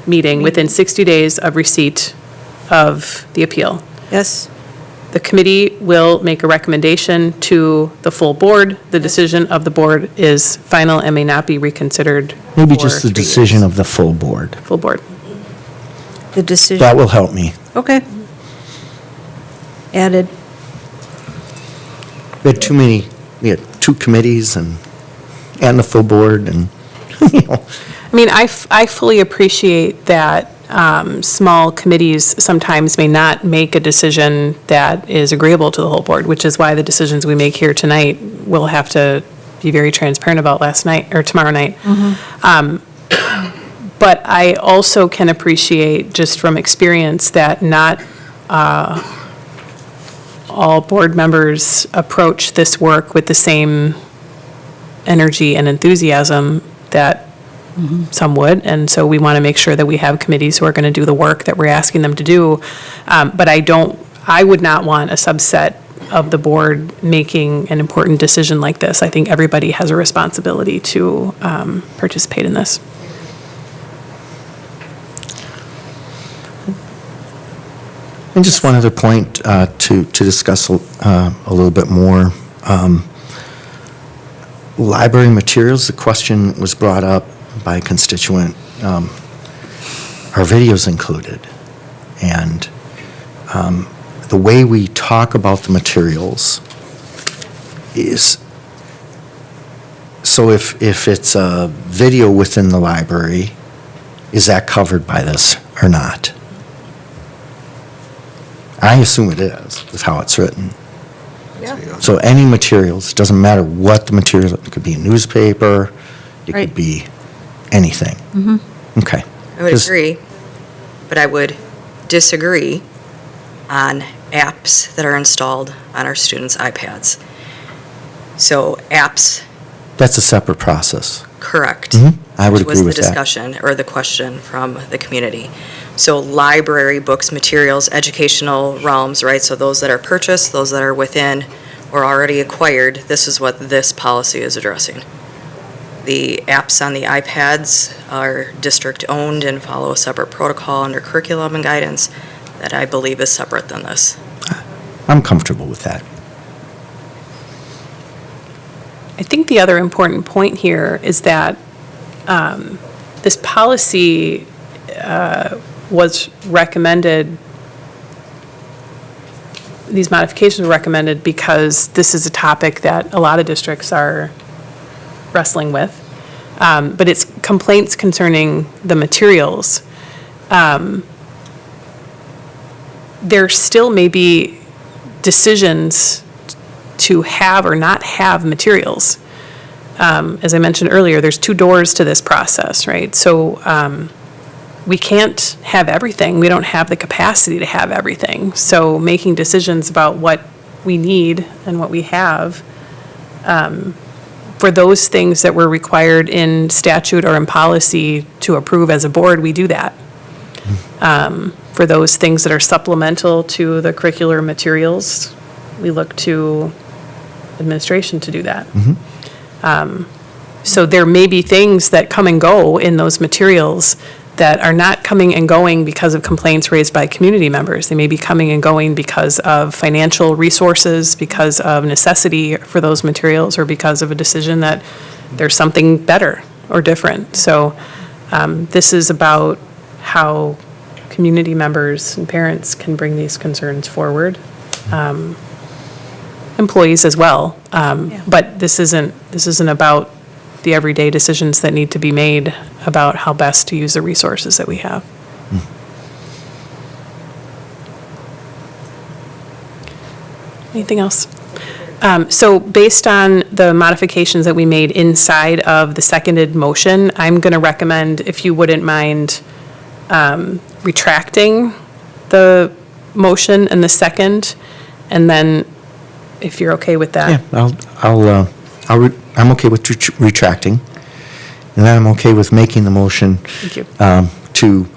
meeting within 60 days of receipt of the appeal. Yes? The committee will make a recommendation to the full board. The decision of the board is final and may not be reconsidered. Maybe for just the 3 years. decision of the full board. Full board. The decision, That will help me. okay. Added. We had too many, we had 2 committees and the full board and, you know. I mean, I fully appreciate that small committees sometimes may not make a decision that is agreeable to the whole board, which is why the decisions we make here tonight, we'll have to be very transparent about tomorrow night. But I also can appreciate, just from experience, that not all board members approach this work with the same energy and enthusiasm that some would, and so we want to make sure that we have committees who are going to do the work that we're asking them to do. But I would not want a subset of the board making an important decision like this. I think everybody has a responsibility to participate in this. And just one other point to discuss a little bit more. Library materials, the question was brought up by a constituent. Are videos included? And the way we talk about the materials is, so if it's a video within the library, is that covered by this or not? I assume it is, with how it's written. So any materials, doesn't matter what the material, it could be a newspaper, it Right. could be anything. Okay. I would Just- agree, but I would disagree on apps that are installed on our students' iPads. So apps, That's a separate process. correct. I would which was agree with the that. discussion or the question from the community. So library, books, materials, educational realms, right? So those that are purchased, those that are within or already acquired, this is what this policy is addressing. The apps on the iPads are district-owned and follow a separate protocol under curriculum and guidance that I believe is separate than this. I'm comfortable with that. I think the other important point here is that this policy was recommended, these modifications were recommended because this is a topic that a lot of districts are wrestling with. But it's complaints concerning the materials. There still may be decisions to have or not have materials. As I mentioned earlier, there's 2 doors to this process, right? So we can't have everything. We don't have the capacity to have everything. So making decisions about what we need and what we have, for those things that were required in statute or in policy to approve as a board, we do that. For those things that are supplemental to the curricular materials, we look to administration to do that. So there may be things that come and go in those materials that are not coming and going because of complaints raised by community members. They may be coming and going because of financial resources, because of necessity for those materials, or because of a decision that there's something better or different. So this is about how community members and parents can bring these concerns forward. Employees as well. But this isn't about the everyday decisions that need to be made about how best to use the resources that we have. Anything else? So based on the modifications that we made inside of the seconded motion, I'm going to recommend, if you wouldn't mind, retracting the motion and the second, and then if you're okay with that. Yeah, I'm okay with retracting, and then I'm okay with making the motion Thank you. to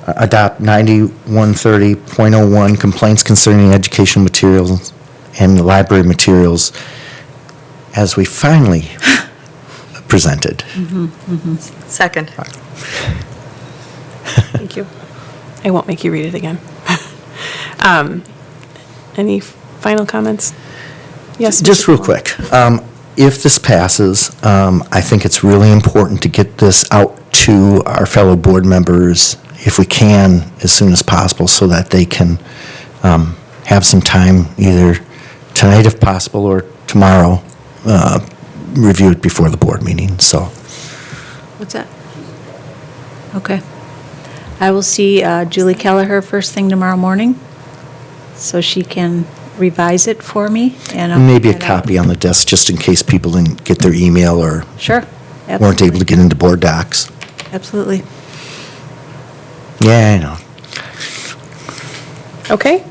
adopt 9130.01 complaints concerning educational materials and library materials as we finally presented. Second. Thank you. I won't make you read it again. Any final comments? Yes? Just Mr. real Paul? quick, if this passes, I think it's really important to get this out to our fellow board members, if we can, as soon as possible, so that they can have some time, either tonight if possible, or tomorrow, review it before the board meeting, so. What's that? Okay. I will see Julie Kelleher first thing tomorrow morning, so she can revise it for me. And Maybe a copy on the desk, just in case people didn't get their email or Sure. weren't able to get into board docs. Absolutely. Yeah, I know. Okay.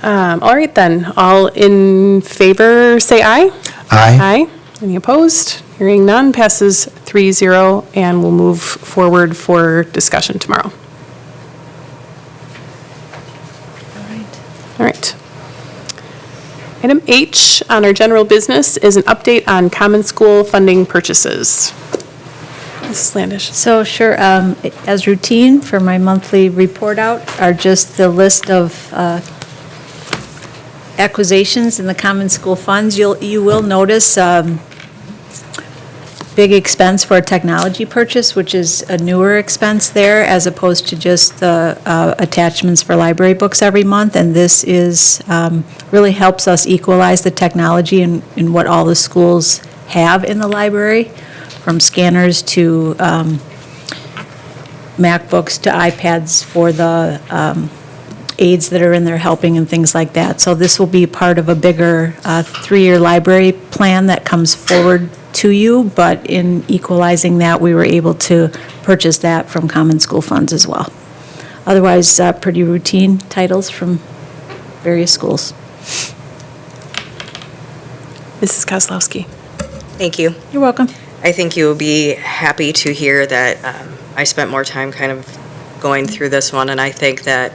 All right then, all in favor, say aye. Aye. Aye. Any opposed? Hearing none, passes 3-0, and we'll move forward for discussion tomorrow. All right. Item H on our general business is an update on common school funding purchases. Mrs. Landish. So sure, as routine for my monthly report out are just the list of acquisitions in the common school funds. You will notice big expense for a technology purchase, which is a newer expense there, as opposed to just the attachments for library books every month. And this is, really helps us equalize the technology in what all the schools have in the library, from scanners to MacBooks to iPads for the aides that are in there helping and things like that. So this will be part of a bigger 3-year library plan that comes forward to you, but in equalizing that, we were able to purchase that from common school funds as well. Otherwise, pretty routine titles from various schools. Mrs. Kozlowski. Thank you. You're welcome. I think you'll be happy to hear that I spent more time kind of going through this one, and I think that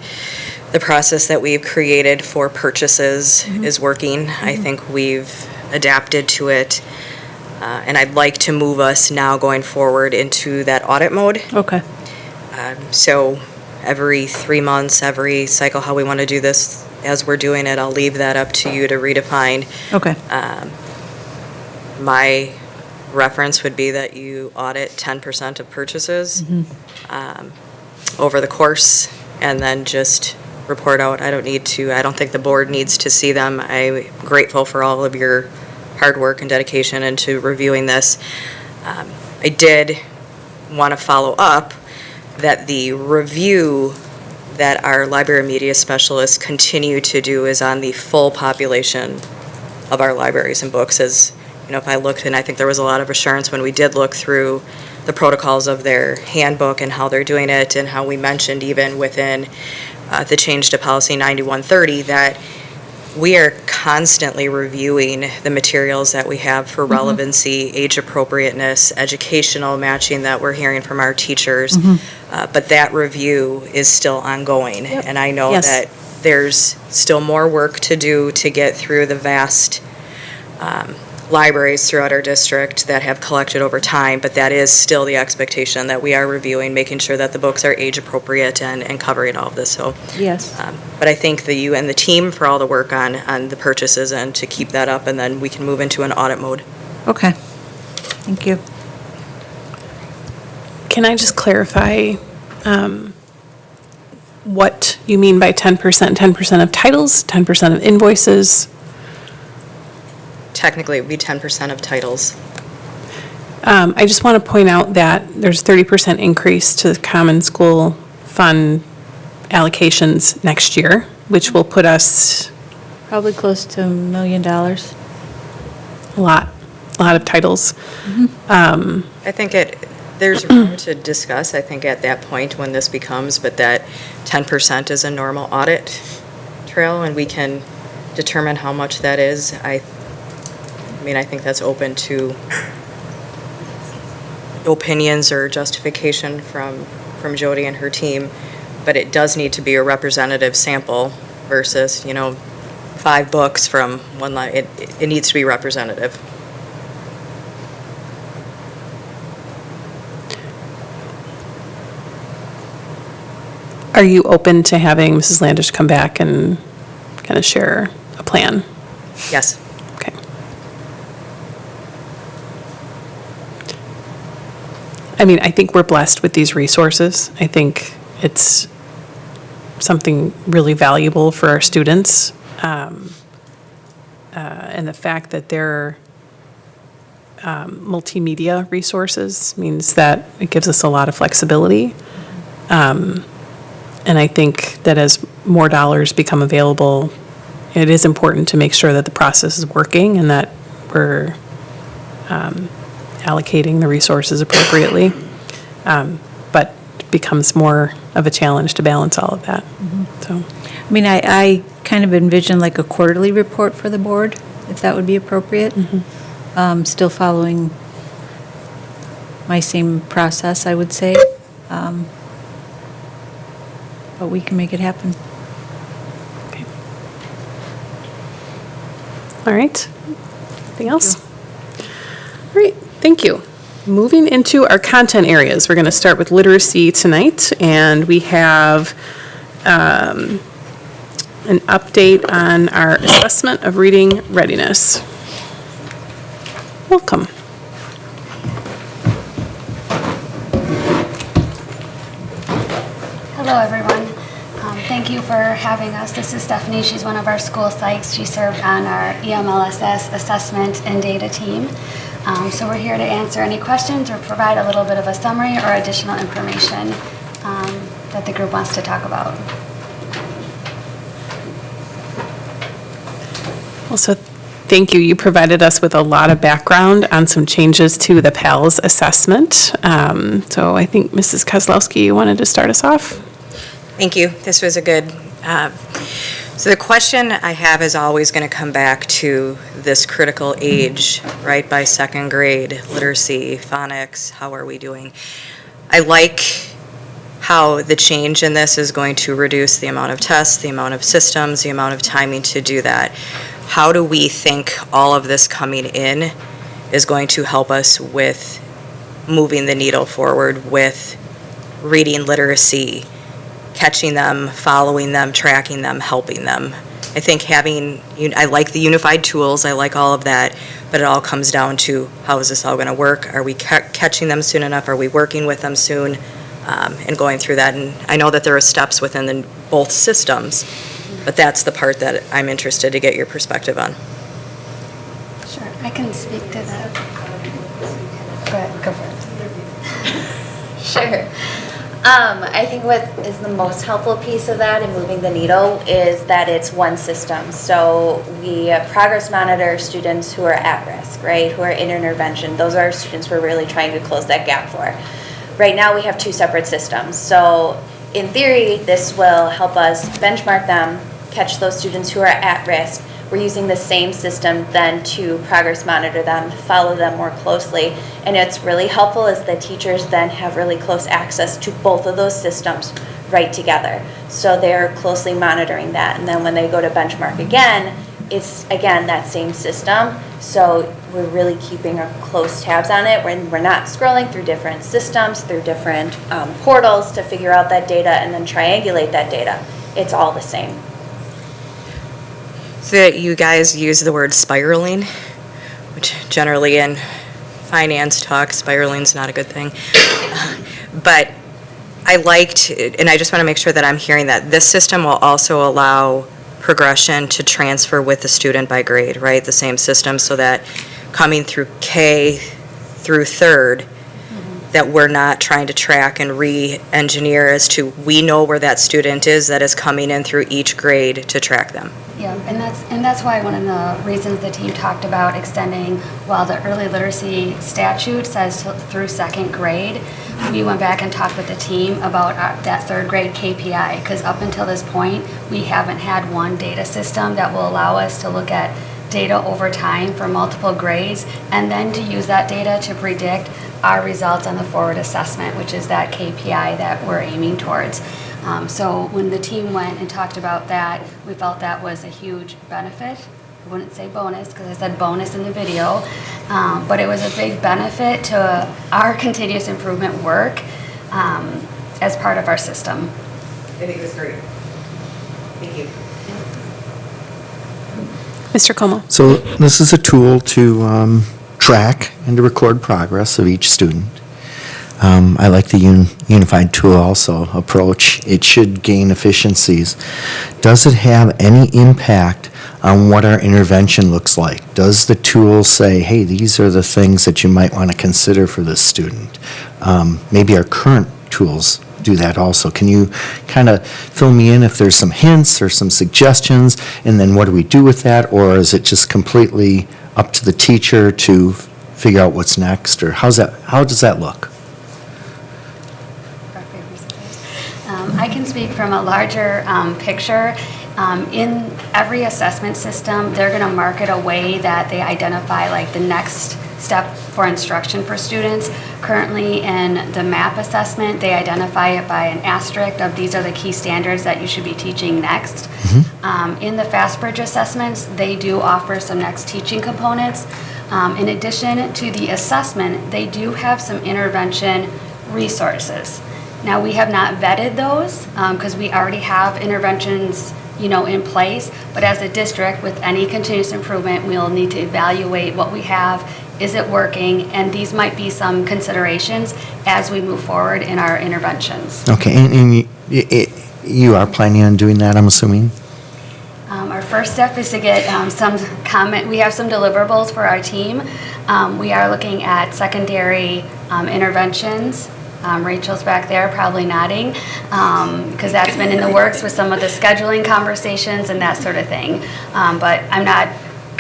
the process that we've created for purchases is working. I think we've adapted to it, and I'd like to move us now going forward into that audit mode. Okay. So every 3 months, every cycle, how we want to do this as we're doing it, I'll leave that up to you to redefine. Okay. My reference would be that you audit 10% of purchases over the course, and then just report out. I don't think the board needs to see them. I'm grateful for all of your hard work and dedication into reviewing this. I did want to follow up that the review that our library media specialists continue to do is on the full population of our libraries and books. As you know, if I looked, and I think there was a lot of assurance when we did look through the protocols of their handbook and how they're doing it, and how we mentioned even within the change to policy 9130 that we are constantly reviewing the materials that we have for relevancy, age appropriateness, educational matching that we're hearing from our teachers. But that review is still ongoing. And I know that there's still more work to do to get through the vast libraries throughout our district that have collected over time, but that is still the expectation that we are reviewing, making sure that the books are age appropriate and covering all of this. So, yes. But I thank you and the team for all the work on the purchases and to keep that up, and then we can move into an audit mode. Okay. Thank you. Can I just clarify what you mean by 10%? 10% of titles, 10% of invoices? Technically, it would be 10% of titles. I just want to point out that there's 30% increase to the Common School Fund allocations next year, which will put us Probably close to $1 million. a lot of titles. I think there's room to discuss, I think, at that point when this becomes, but that 10% is a normal audit trail, and we can determine how much that is. I think that's open to opinions or justification from Jody and her team, but it does need to be a representative sample versus, 5 books from one line. It needs to be representative. Are you open to having Mrs. Landish come back and kind of share a plan? Yes. Okay. I think we're blessed with these resources. I think it's something really valuable for our students. And the fact that they're multimedia resources means that it gives us a lot of flexibility. And I think that as more dollars become available, it is important to make sure that the process is working and that we're allocating the resources appropriately. But it becomes more of a challenge to balance all of that. So, I kind of envision like a quarterly report for the board, if that would be appropriate. Still following my same process, I would say. But we can make it happen. okay. All right. Anything else? All right, thank you. Moving into our content areas, we're going to start with literacy tonight, and we have an update on our assessment of reading readiness. Welcome. Hello, everyone. Thank you for having us. This is Stephanie. She's one of our school psychs. She served on our EMLSS assessment and data team. So we're here to answer any questions or provide a little bit of a summary or additional information that the group wants to talk about. Also, thank you. You provided us with a lot of background on some changes to the PALS assessment. So I think Mrs. Kozlowski, you wanted to start us off? Thank you. This was a good, so the question I have is always going to come back to this critical age, right, by second grade, literacy, phonics, how are we doing? I like how the change in this is going to reduce the amount of tests, the amount of systems, the amount of timing to do that. How do we think all of this coming in is going to help us with moving the needle forward with reading literacy, catching them, following them, tracking them, helping them? I think I like the unified tools, I like all of that, but it all comes down to how is this all going to work? Are we catching them soon enough? Are we working with them soon? And going through that. And I know that there are steps within both systems, but that's the part that I'm interested to get your perspective on. Sure, I can speak to that. Go ahead, go for it. Sure. I think what is the most helpful piece of that in moving the needle is that it's one system. So we progress monitor students who are at risk, right, who are in intervention. Those are students we're really trying to close that gap for. Right now we have two separate systems. So in theory, this will help us benchmark them, catch those students who are at risk. We're using the same system then to progress monitor them, follow them more closely. And it's really helpful is the teachers then have really close access to both of those systems right together. So they're closely monitoring that. And then when they go to benchmark again, it's again that same system. So we're really keeping our close tabs on it. We're not scrolling through different systems, through different portals to figure out that data and then triangulate that data. It's all the same. So you guys use the word spiraling, which generally in finance talk, spiraling's not a good thing. But I liked, and I just want to make sure that I'm hearing that this system will also allow progression to transfer with the student by grade, right? The same system, so that coming through K through third, that we're not trying to track and re-engineer as to, we know where that student is that is coming in through each grade to track them. Yeah, and that's why one of the reasons the team talked about extending, while the early literacy statute says through second grade, we went back and talked with the team about that third grade KPI, because up until this point, we haven't had one data system that will allow us to look at data over time for multiple grades, and then to use that data to predict our results on the forward assessment, which is that KPI that we're aiming towards. So when the team went and talked about that, we felt that was a huge benefit. I wouldn't say bonus, because I said bonus in the video, but it was a big benefit to our continuous improvement work as part of our system. I think it was great. Thank you. Mr. Como? So this is a tool to track and to record progress of each student. I like the unified tool also approach. It should gain efficiencies. Does it have any impact on what our intervention looks like? Does the tool say, hey, these are the things that you might want to consider for this student? Maybe our current tools do that also. Can you kind of fill me in if there's some hints or some suggestions, and then what do we do with that? Or is it just completely up to the teacher to figure out what's next? Or how does that look? I can speak from a larger picture. In every assessment system, they're going to mark it a way that they identify like the next step for instruction for students. Currently in the MAP assessment, they identify it by an asterisk of these are the key standards that you should be teaching next. In the FastBridge assessments, they do offer some next teaching components. In addition to the assessment, they do have some intervention resources. Now, we have not vetted those because we already have interventions, in place. But as a district, with any continuous improvement, we'll need to evaluate what we have. Is it working? And these might be some considerations as we move forward in our interventions. Okay, and you are planning on doing that, I'm assuming? Our first step is to get some comment. We have some deliverables for our team. We are looking at secondary interventions. Rachel's back there probably nodding because that's been in the works with some of the scheduling conversations and that sort of thing. But I'm not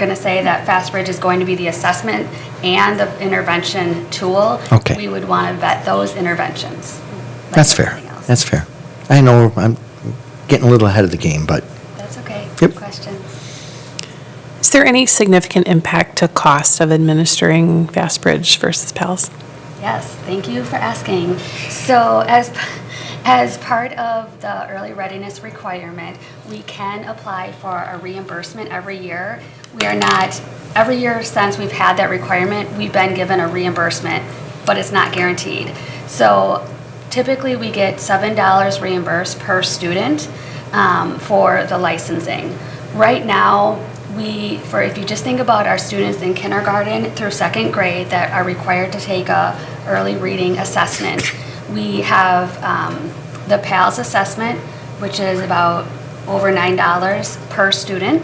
going to say that FastBridge is going to be the assessment and the intervention tool. Okay. We would want to vet those interventions. like That's fair. everything else. That's fair. I know I'm getting a little ahead of the game, but That's okay. Yep. Questions? Is there any significant impact to cost of administering FastBridge versus PALS? Yes, thank you for asking. So as part of the early readiness requirement, we can apply for a reimbursement every year. We are not, every year since we've had that requirement, we've been given a reimbursement, but it's not guaranteed. So typically we get $7 reimbursed per student for the licensing. Right now, if you just think about our students in kindergarten through second grade that are required to take a early reading assessment, we have the PALS assessment, which is about over $9 per student.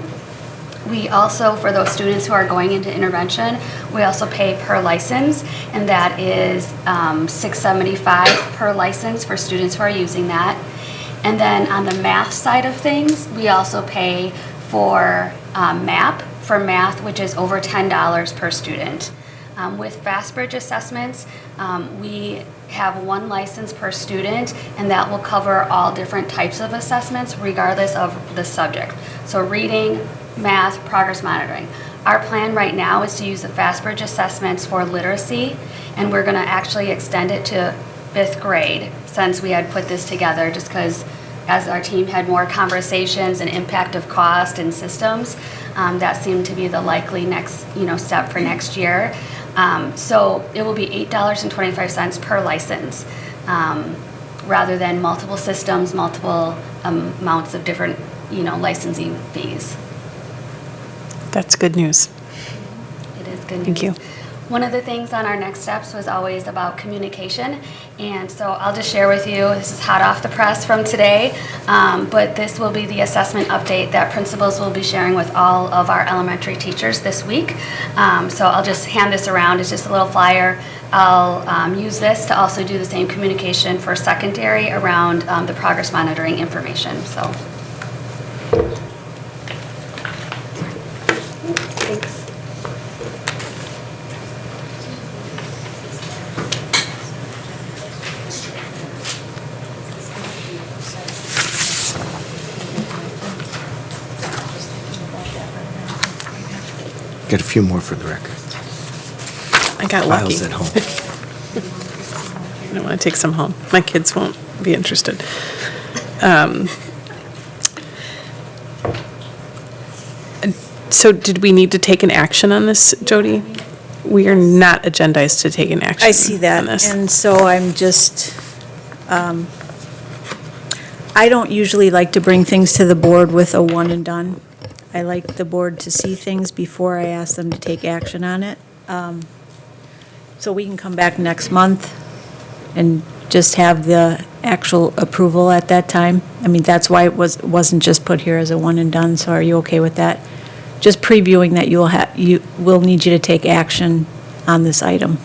We also, for those students who are going into intervention, we also pay per license, and that is $675 per license for students who are using that. And then on the math side of things, we also pay for MAP for math, which is over $10 per student. With FastBridge assessments, we have one license per student, and that will cover all different types of assessments regardless of the subject. So reading, math, progress monitoring. Our plan right now is to use the FastBridge assessments for literacy, and we're going to actually extend it to 5th grade since we had put this together, just because as our team had more conversations and impact of cost and systems, that seemed to be the likely next step for next year. So it will be $8.25 per license, rather than multiple systems, multiple amounts of different licensing fees. That's good news. It is good news. Thank you. One of the things on our next steps was always about communication, and so I'll just share with you, this is hot off the press from today, but this will be the assessment update that principals will be sharing with all of our elementary teachers this week. So I'll just hand this around, it's just a little flyer. I'll use this to also do the same communication for secondary around the progress monitoring information, so. Thanks. get a few more for the record. I got lucky. Files at home. I don't want to take some home. My kids won't be interested. So did we need to take an action on this, Jody? We are not agendized to take an action I see that, on this. and so I'm just, I don't usually like to bring things to the board with a one and done. I like the board to see things before I ask them to take action on it. So we can come back next month and just have the actual approval at that time. I mean, that's why it wasn't just put here as a one and done, so are you okay with that? Just previewing that we'll need you to take action on this item.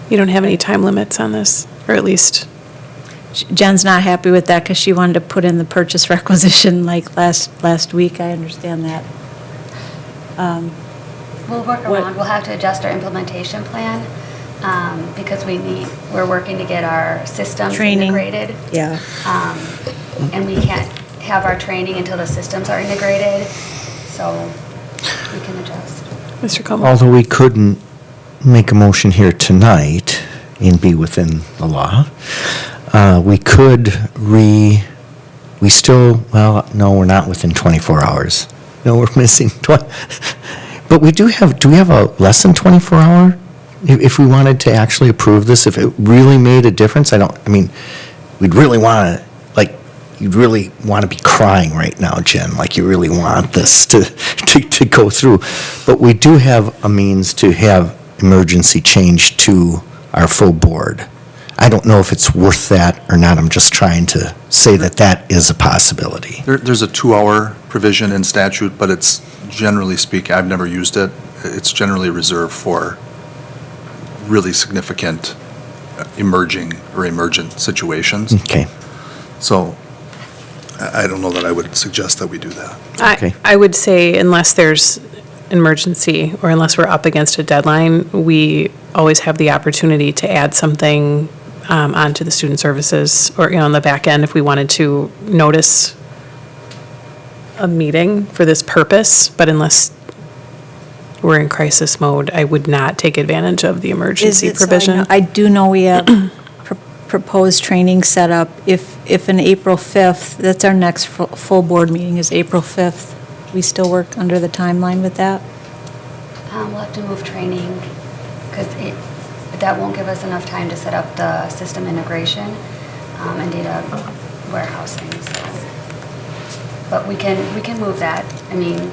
You don't have any time limits on this, or at least, Jen's not happy with that because she wanted to put in the purchase requisition like last week. I understand that. We'll work around, we'll have to adjust our implementation plan, because we're working to get our systems Training. integrated. Yeah. And we can't have our training until the systems are integrated, so we can adjust. Mr. Como? Although we couldn't make a motion here tonight and be within the law, we could no, we're not within 24 hours. No, we're missing 20. But do we have a less than 24 hour? If we wanted to actually approve this, if it really made a difference, we'd really want to, you'd really want to be crying right now, Jen, like you really want this to go through. But we do have a means to have emergency change to our full board. I don't know if it's worth that or not. I'm just trying to say that is a possibility. There's a 2-hour provision in statute, but it's generally speaking, I've never used it. It's generally reserved for really significant emergent situations. Okay. So I don't know that I would suggest that we do that. Okay. I would say unless there's emergency or unless we're up against a deadline, we always have the opportunity to add something onto the student services or, on the back end if we wanted to notice a meeting for this purpose. But unless we're in crisis mode, I would not take advantage of the emergency provision. I do know we have proposed training set up. If in April 5th, that's our next full board meeting, is April 5th. We still work under the timeline with that? We'll have to move training because that won't give us enough time to set up the system integration and data warehousing. So, but we can move that. I mean,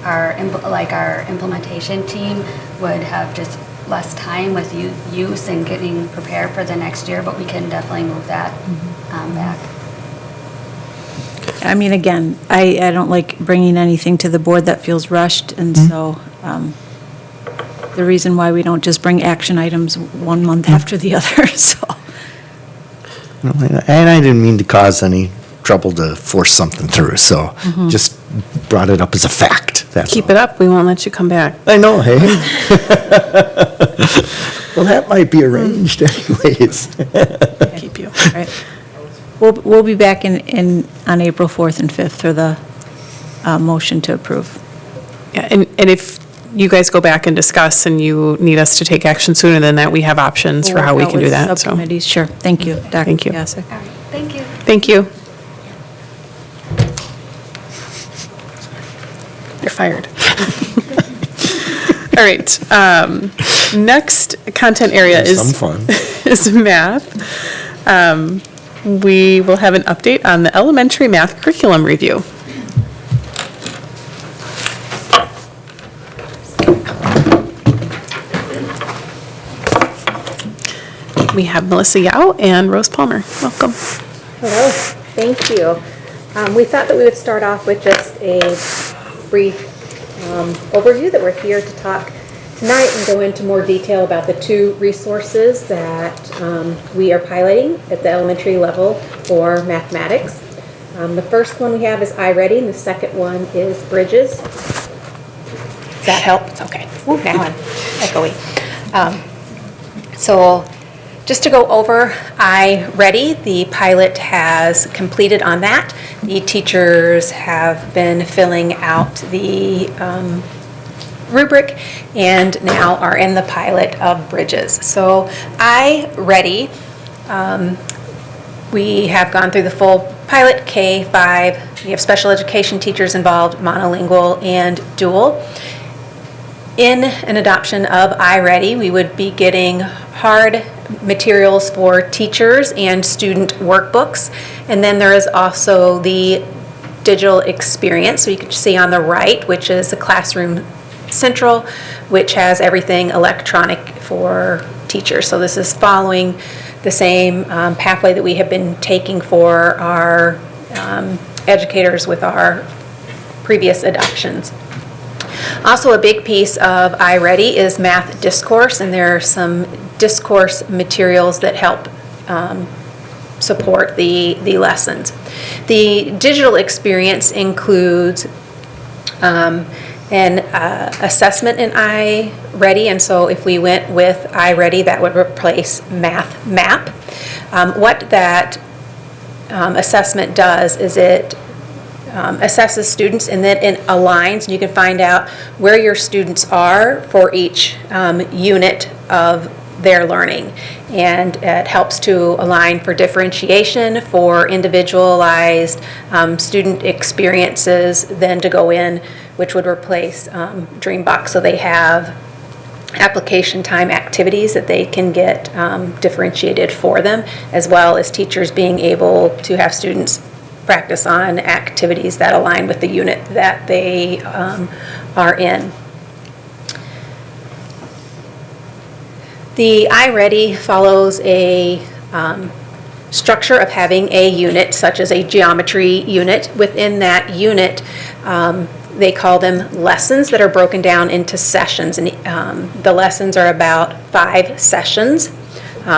our implementation team would have just less time with use and getting prepared for the next year, but we can definitely move that back. I mean, again, I don't like bringing anything to the board that feels rushed, and so the reason why we don't just bring action items one month after the other, so. And I didn't mean to cause any trouble to force something through, so just brought it up as a fact. That's Keep all. it up, we won't let you come back. I know, hey? Well, that might be arranged anyways. Keep you. Right. We'll be back on April 4th and 5th for the motion to approve. Yeah, and if you guys go back and discuss and you need us to take action sooner than that, we have options for how we can do that, so. Subcommittees, sure. Thank you, Dr. Thank you. Piasek. All right, thank you. Thank you. You're fired. All right, next content area Some fun. is math. We will have an update on the elementary math curriculum review. We have Melissa Yao and Rose Palmer. Welcome. Hello, thank you. We thought that we would start off with just a brief overview that we're here to talk tonight and go into more detail about the two resources that we are piloting at the elementary level for mathematics. The first one we have is iReady, and the second one is Bridges. Does that help? It's okay. Ooh, now I'm echoey. So just to go over iReady, the pilot has completed on that. The teachers have been filling out the rubric and now are in the pilot of Bridges. So iReady, we have gone through the full pilot, K-5. We have special education teachers involved, monolingual and dual. In an adoption of iReady, we would be getting hard materials for teachers and student workbooks. And then there is also the digital experience. So you can see on the right, which is the Classroom Central, which has everything electronic for teachers. So this is following the same pathway that we have been taking for our educators with our previous adoptions. Also, a big piece of iReady is math discourse, and there are some discourse materials that help support the lessons. The digital experience includes an assessment in iReady, and so if we went with iReady, that would replace Math Map. What that assessment does is it assesses students, and then it aligns, and you can find out where your students are for each unit of their learning. And it helps to align for differentiation, for individualized student experiences, then to go in, which would replace Dreambox. So they have application time activities that they can get differentiated for them, as well as teachers being able to have students practice on activities that align with the unit that they are in. The iReady follows a structure of having a unit, such as a geometry unit. Within that unit, they call them lessons that are broken down into sessions, and the lessons are about 5 sessions,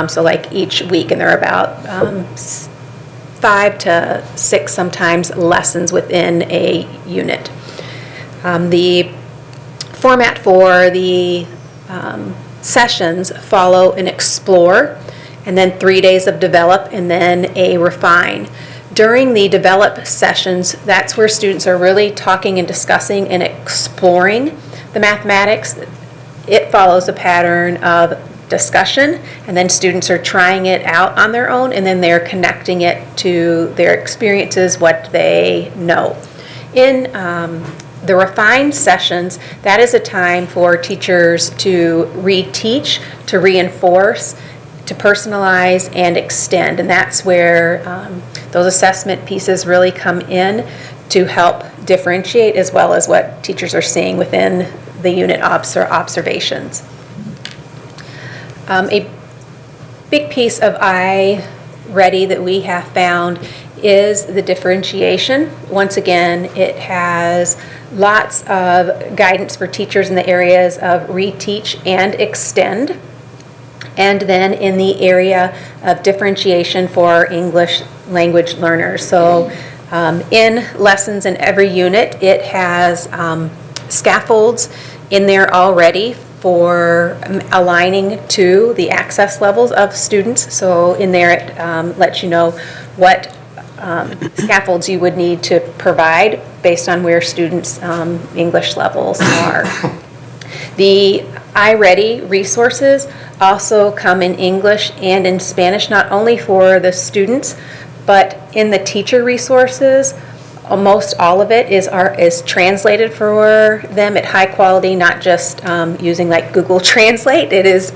so like each week, and they're about 5 to 6 sometimes lessons within a unit. The format for the sessions follow an explore, and then 3 days of develop, and then a refine. During the develop sessions, that's where students are really talking and discussing and exploring the mathematics. It follows a pattern of discussion, and then students are trying it out on their own, and then they're connecting it to their experiences, what they know. In the refined sessions, that is a time for teachers to reteach, to reinforce, to personalize and extend, and that's where those assessment pieces really come in to help differentiate, as well as what teachers are seeing within the unit observations. A big piece of iReady that we have found is the differentiation. Once again, it has lots of guidance for teachers in the areas of reteach and extend, and then in the area of differentiation for English language learners. So in lessons in every unit, it has scaffolds in there already for aligning to the access levels of students. So in there it lets you know what scaffolds you would need to provide based on where students' English levels are. The iReady resources also come in English and in Spanish, not only for the students, but in the teacher resources, most all of it is translated for them at high quality, not just using like Google Translate. It is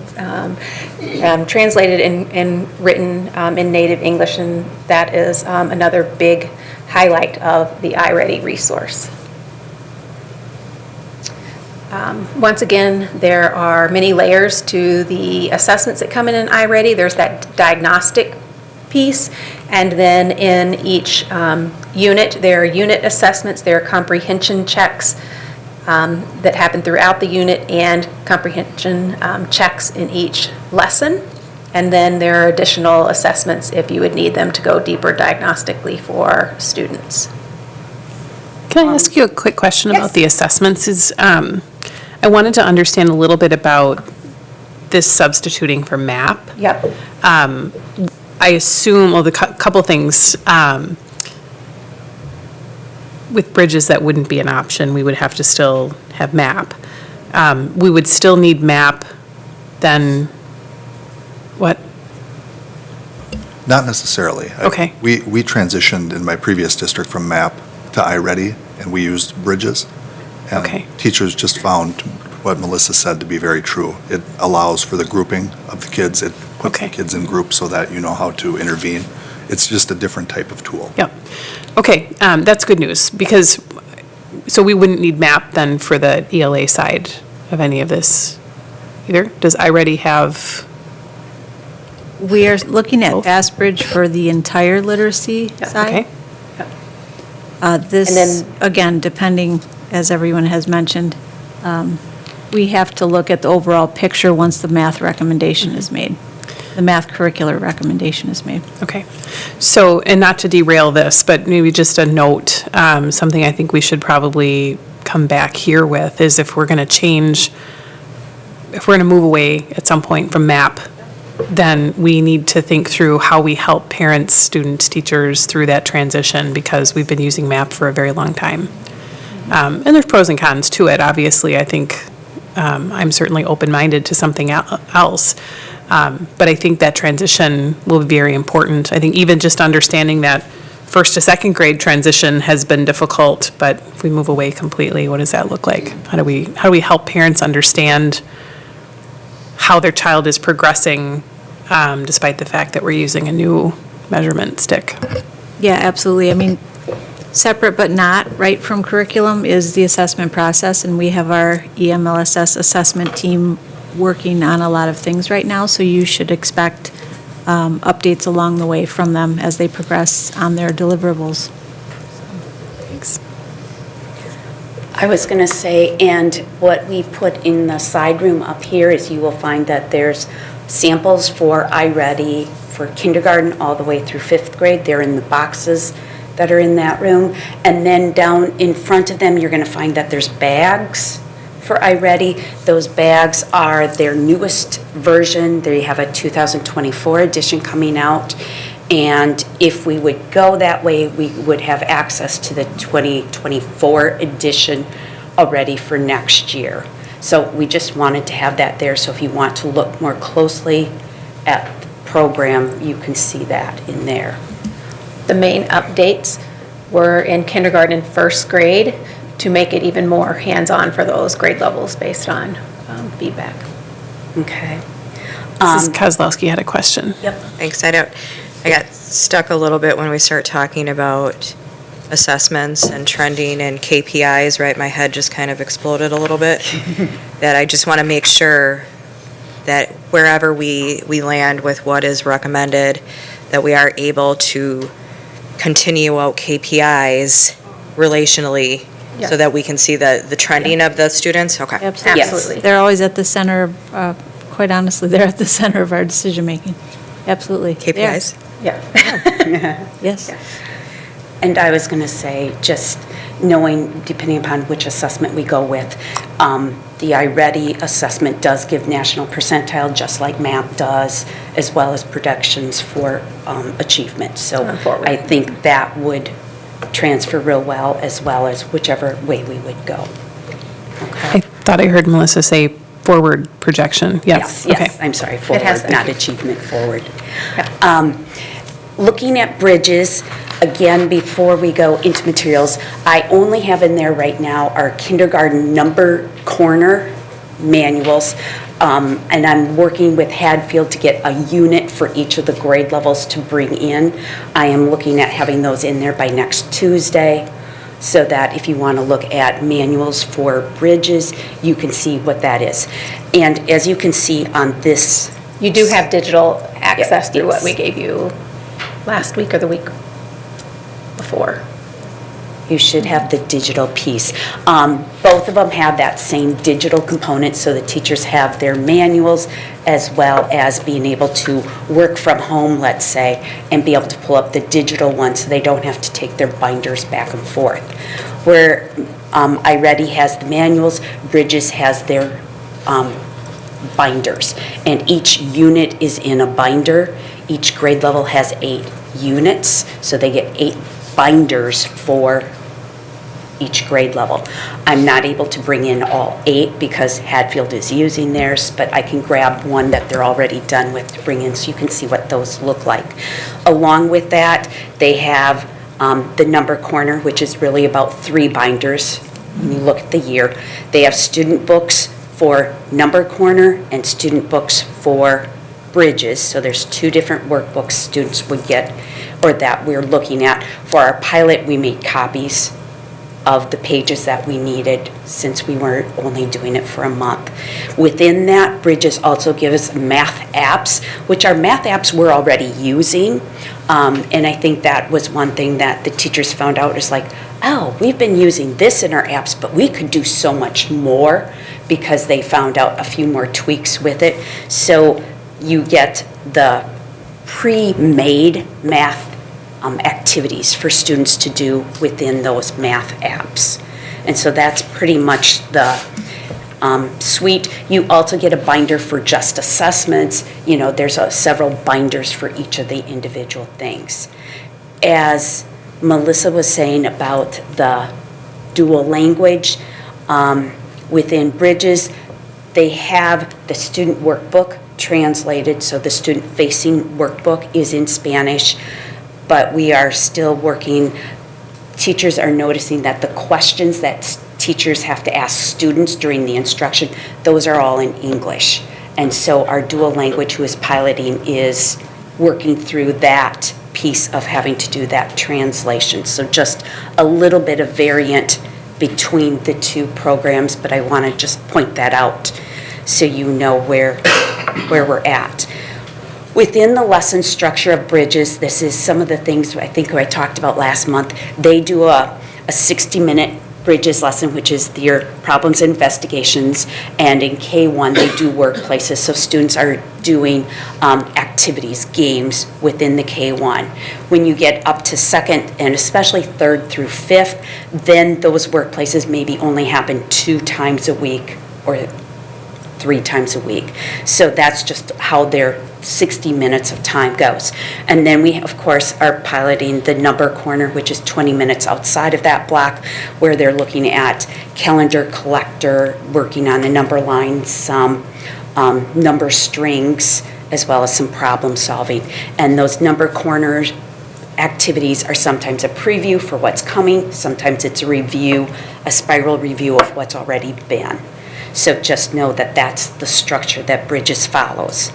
translated and written in native English, and that is another big highlight of the iReady resource. Once again, there are many layers to the assessments that come in iReady. There's that diagnostic piece, and then in each unit, there are unit assessments, there are comprehension checks that happen throughout the unit, and comprehension checks in each lesson. And then there are additional assessments if you would need them to go deeper diagnostically for students. Can I ask you a quick question about the assessments? I wanted to understand a little bit about this substituting for MAP. Yep. I assume, well, the couple things, with bridges, that wouldn't be an option. We would have to still have MAP. We would still need MAP, then what? Not necessarily. Okay. We transitioned in my previous district from MAP to iReady, and we used bridges. And Okay. teachers just found what Melissa said to be very true. It allows for the grouping of the kids. It puts the kids in groups so that you know how to intervene. It's just a different type of tool. Yep. Okay, that's good news, because, so we wouldn't need MAP then for the ELA side of any of this either? Does iReady have? We are looking at FastBridge for the entire literacy side. Okay. This, again, depending, as everyone has mentioned, we have to look at the overall picture once the math recommendation is made. The math curricular recommendation is made. Okay. So, and not to derail this, but maybe just a note, something I think we should probably come back here with is if we're going to change, if we're going to move away at some point from MAP, then we need to think through how we help parents, students, teachers through that transition, because we've been using MAP for a very long time. And there's pros and cons to it. Obviously, I think I'm certainly open-minded to something else. But I think that transition will be very important. I think even just understanding that first to second grade transition has been difficult, but if we move away completely, what does that look like? How do we help parents understand how their child is progressing, despite the fact that we're using a new measurement stick? Yeah, absolutely. I mean, separate but not right from curriculum is the assessment process, and we have our EMLSS assessment team working on a lot of things right now, so you should expect updates along the way from them as they progress on their deliverables. Thanks. I was going to say, and what we put in the side room up here is you will find that there's samples for iReady for kindergarten all the way through 5th grade. They're in the boxes that are in that room. And then down in front of them, you're going to find that there's bags for iReady. Those bags are their newest version. They have a 2024 edition coming out. And if we would go that way, we would have access to the 2024 edition already for next year. So we just wanted to have that there, so if you want to look more closely at the program, you can see that in there. The main updates were in kindergarten and first grade to make it even more hands-on for those grade levels based on feedback. Okay. Mrs. Kozlowski had a question. Yep. Thanks. I got stuck a little bit when we start talking about assessments and trending and KPIs, right? My head just kind of exploded a little bit. That I just want to make sure that wherever we land with what is recommended, that we are able to continue out KPIs relationally so that we can see the trending of the students? Okay. Absolutely. They're always at the center, quite honestly, they're at the center of our decision-making. Absolutely. KPIs? Yeah. Yes. And I was going to say, just knowing, depending upon which assessment we go with, the iReady assessment does give national percentile, just like MAP does, as well as projections for achievement. So I think that would transfer real well as whichever way we would go. I thought I heard Melissa say forward projection. Yes. Yes, Okay. I'm sorry, forward, not achievement, forward. Looking at bridges, again, before we go into materials, I only have in there right now our kindergarten number corner manuals, and I'm working with Hadfield to get a unit for each of the grade levels to bring in. I am looking at having those in there by next Tuesday, so that if you want to look at manuals for bridges, you can see what that is. And as you can see on this, You do have digital access through what yes. we gave you last week or the week before. You should have the digital piece. Both of them have that same digital component, so the teachers have their manuals as well as being able to work from home, let's say, and be able to pull up the digital one so they don't have to take their binders back and forth. Where iReady has the manuals, Bridges has their binders. And each unit is in a binder. Each grade level has 8 units, so they get 8 binders for each grade level. I'm not able to bring in all 8 because Hadfield is using theirs, but I can grab one that they're already done with to bring in so you can see what those look like. Along with that, they have the number corner, which is really about 3 binders when you look at the year. They have student books for number corner and student books for bridges. So there's 2 different workbooks students would get, or that we're looking at. For our pilot, we made copies of the pages that we needed since we were only doing it for a month. Within that, Bridges also gives math apps, which our math apps we're already using. And I think that was one thing that the teachers found out is like, oh, we've been using this in our apps, but we could do so much more, because they found out a few more tweaks with it. So you get the pre-made math activities for students to do within those math apps. And so that's pretty much the suite. You also get a binder for just assessments. You know, there's several binders for each of the individual things. As Melissa was saying about the dual language, within Bridges, they have the student workbook translated, so the student-facing workbook is in Spanish, but we are still working. Teachers are noticing that the questions that teachers have to ask students during the instruction, those are all in English. And so our dual language, who is piloting, is working through that piece of having to do that translation. So just a little bit of variant between the 2 programs, but I want to just point that out so you know where we're at. Within the lesson structure of Bridges, this is some of the things I think I talked about last month. They do a 60-minute Bridges lesson, which is your problems and investigations, and in K1, they do workplaces, so students are doing activities, games within the K1. When you get up to second, and especially third through fifth, then those workplaces maybe only happen 2 times a week or 3 times a week. So that's just how their 60 minutes of time goes. And then we, of course, are piloting the number corner, which is 20 minutes outside of that block, where they're looking at calendar collector, working on the number lines, some number strings, as well as some problem solving. And those number corners activities are sometimes a preview for what's coming, sometimes it's a review, a spiral review of what's already been. So just know that that's the structure that Bridges follows.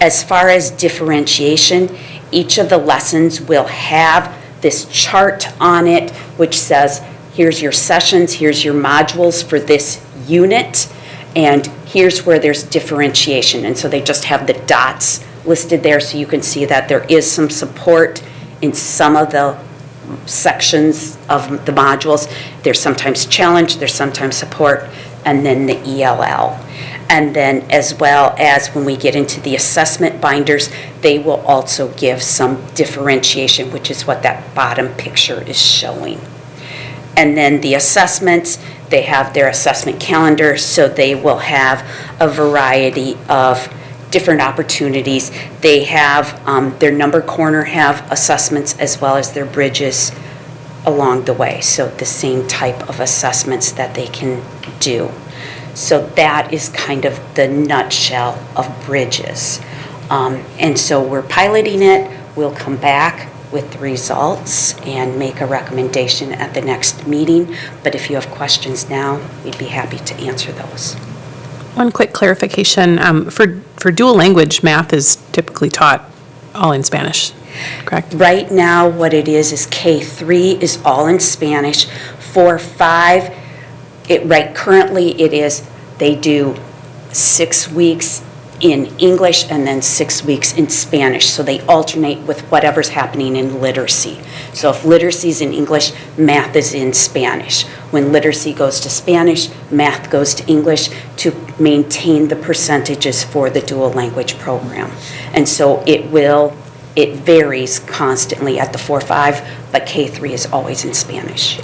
As far as differentiation, each of the lessons will have this chart on it which says, here's your sessions, here's your modules for this unit, and here's where there's differentiation. And so they just have the dots listed there so you can see that there is some support in some of the sections of the modules. There's sometimes challenge, there's sometimes support, and then the ELL. And then as well as when we get into the assessment binders, they will also give some differentiation, which is what that bottom picture is showing. And then the assessments, they have their assessment calendar, so they will have a variety of different opportunities. They have their number corner have assessments as well as their Bridges along the way. So the same type of assessments that they can do. So that is kind of the nutshell of Bridges. And so we're piloting it. We'll come back with the results and make a recommendation at the next meeting. But if you have questions now, we'd be happy to answer those. One quick clarification. For dual language, math is typically taught all in Spanish, correct? Right now, what it is K3 is all in Spanish. 4, 5, currently it is, they do 6 weeks in English and then 6 weeks in Spanish. So they alternate with whatever's happening in literacy. So if literacy is in English, math is in Spanish. When literacy goes to Spanish, math goes to English to maintain the percentages for the dual language program. And so it varies constantly at the 4-5, but K3 is always in Spanish.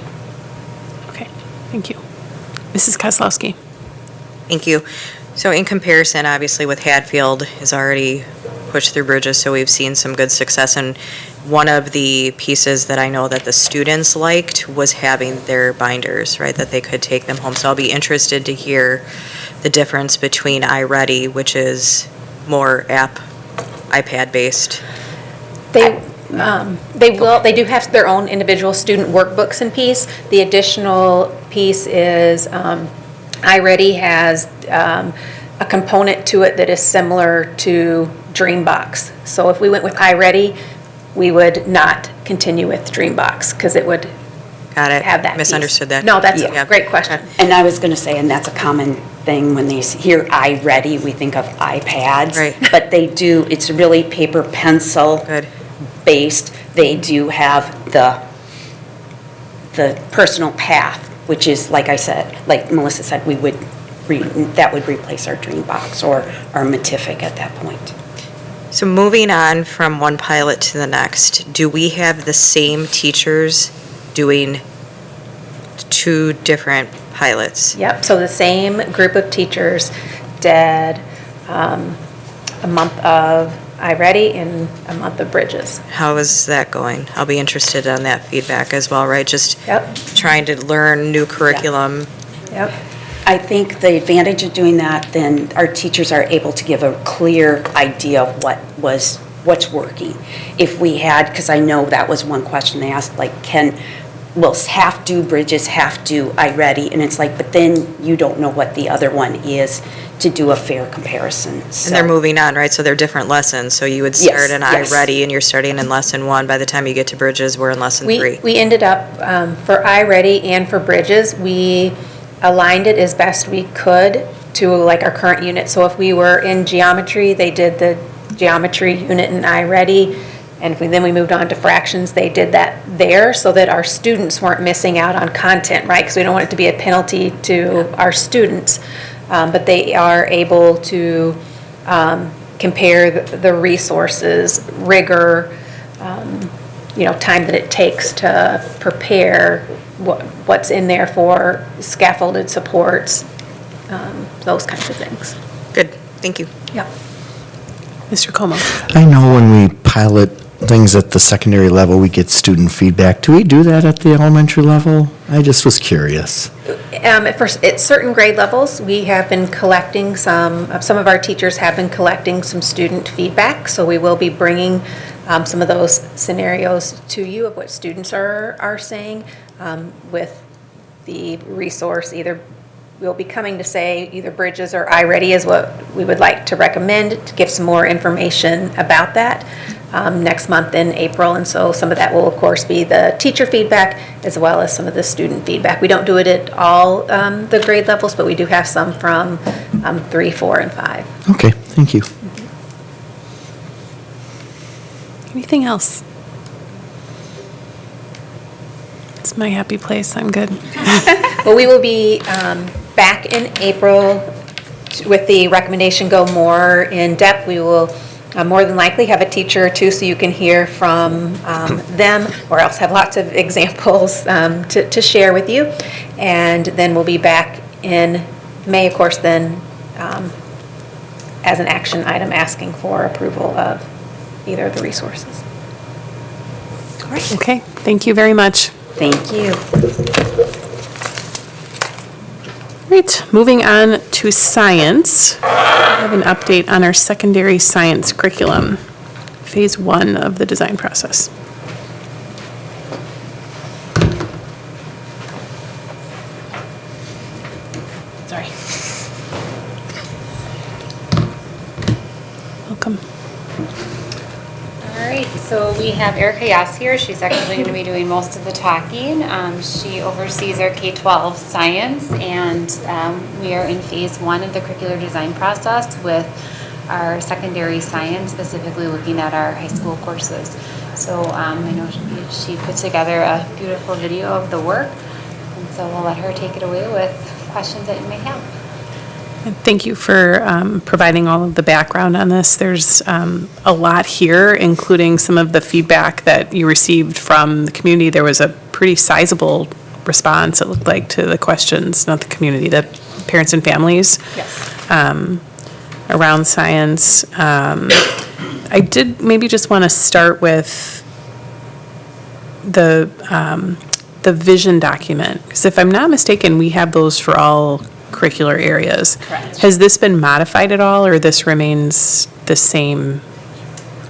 Okay, thank you. Mrs. Kozlowski. Thank you. So in comparison, obviously with Hatfield has already pushed through Bridges, so we've seen some good success. And one of the pieces that I know that the students liked was having their binders, right, that they could take them home. So I'll be interested to hear the difference between iReady, which is more iPad-based. They do have their own individual student workbooks and piece. The additional piece is iReady has a component to it that is similar to Dreambox. So if we went with iReady, we would not continue with Dreambox because it would have that Misunderstood piece. that. No, that's a great question. And I was going to say, and that's a common thing when they hear iReady, we think of iPads. Right. But they do, it's really paper pencil based. They do have the personal path, which is, like I said, like Melissa said, that would replace our Dreambox or our Matific at that point. So moving on from one pilot to the next, do we have the same teachers doing 2 different pilots? Yep, so the same group of teachers did a month of iReady and a month of Bridges. How is that going? I'll be interested on that feedback as well, right? Just trying to learn new curriculum. Yep. I think the advantage of doing that, then our teachers are able to give a clear idea of what's working. If we had, because I know that was one question they asked, like, will half do Bridges, half do iReady? And it's like, but then you don't know what the other one is to do a fair comparison. So. And they're moving on, right? So they're different lessons. So you would start in iReady and you're starting in lesson 1. By the time you get to Bridges, we're in lesson 3. We ended up, for iReady and for Bridges, we aligned it as best we could to like our current unit. So if we were in geometry, they did the geometry unit in iReady, And then we moved on to fractions, they did that there so that our students weren't missing out on content, right? Because we don't want it to be a penalty to our students. But they are able to compare the resources, rigor, time that it takes to prepare what's in there for scaffolded supports, those kinds of things. Good, thank you. Yeah. Mr. Como? I know when we pilot things at the secondary level, we get student feedback. Do we do that at the elementary level? I just was curious. At certain grade levels, we have been collecting some of our teachers have been collecting some student feedback, so we will be bringing some of those scenarios to you of what students are saying with the resource. Either we'll be coming to say either Bridges or iReady is what we would like to recommend to give some more information about that next month in April. And so some of that will, of course, be the teacher feedback as well as some of the student feedback. We don't do it at all the grade levels, but we do have some from 3, 4, and 5. Okay, thank you. Anything else? It's my happy place. I'm good. Well, we will be back in April with the recommendation go more in depth. We will more than likely have a teacher or two so you can hear from them, or else have lots of examples to share with you. And then we'll be back in May, of course, then as an action item asking for approval of either of the resources. All right. Okay, thank you very much. Thank you. Right, moving on to science. I have an update on our secondary science curriculum, phase 1 of the design process. Sorry. Welcome. All right, so we have Erica Yass here. She's actually going to be doing most of the talking. She oversees our K-12 science, and we are in phase 1 of the curricular design process with our secondary science, specifically looking at our high school courses. So I know she put together a beautiful video of the work, and so we'll let her take it away with questions that you may have. Thank you for providing all of the background on this. There's a lot here, including some of the feedback that you received from the community. There was a pretty sizable response, it looked like, to the questions, not the community, the parents and families. Yes. Around science. I did maybe just want to start with the vision document, because if I'm not mistaken, we have those for all curricular areas. Correct. Has this been modified at all, or this remains the same,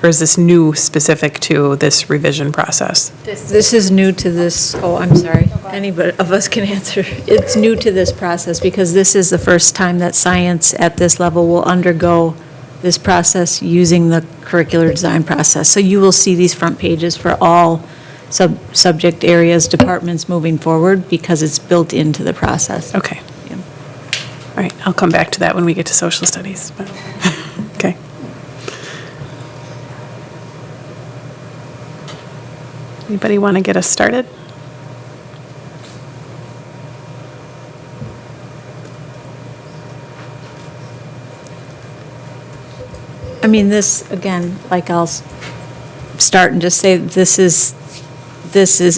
or is this new specific to this revision process? This is new to this, I'm sorry, anybody of us can answer. It's new to this process because this is the first time that science at this level will undergo this process using the curricular design process. So you will see these front pages for all subject areas, departments moving forward because it's built into the process. Okay. All right, I'll come back to that when we get to social studies. But okay. Anybody want to get us started? I mean, this, again, like I'll start and just say this is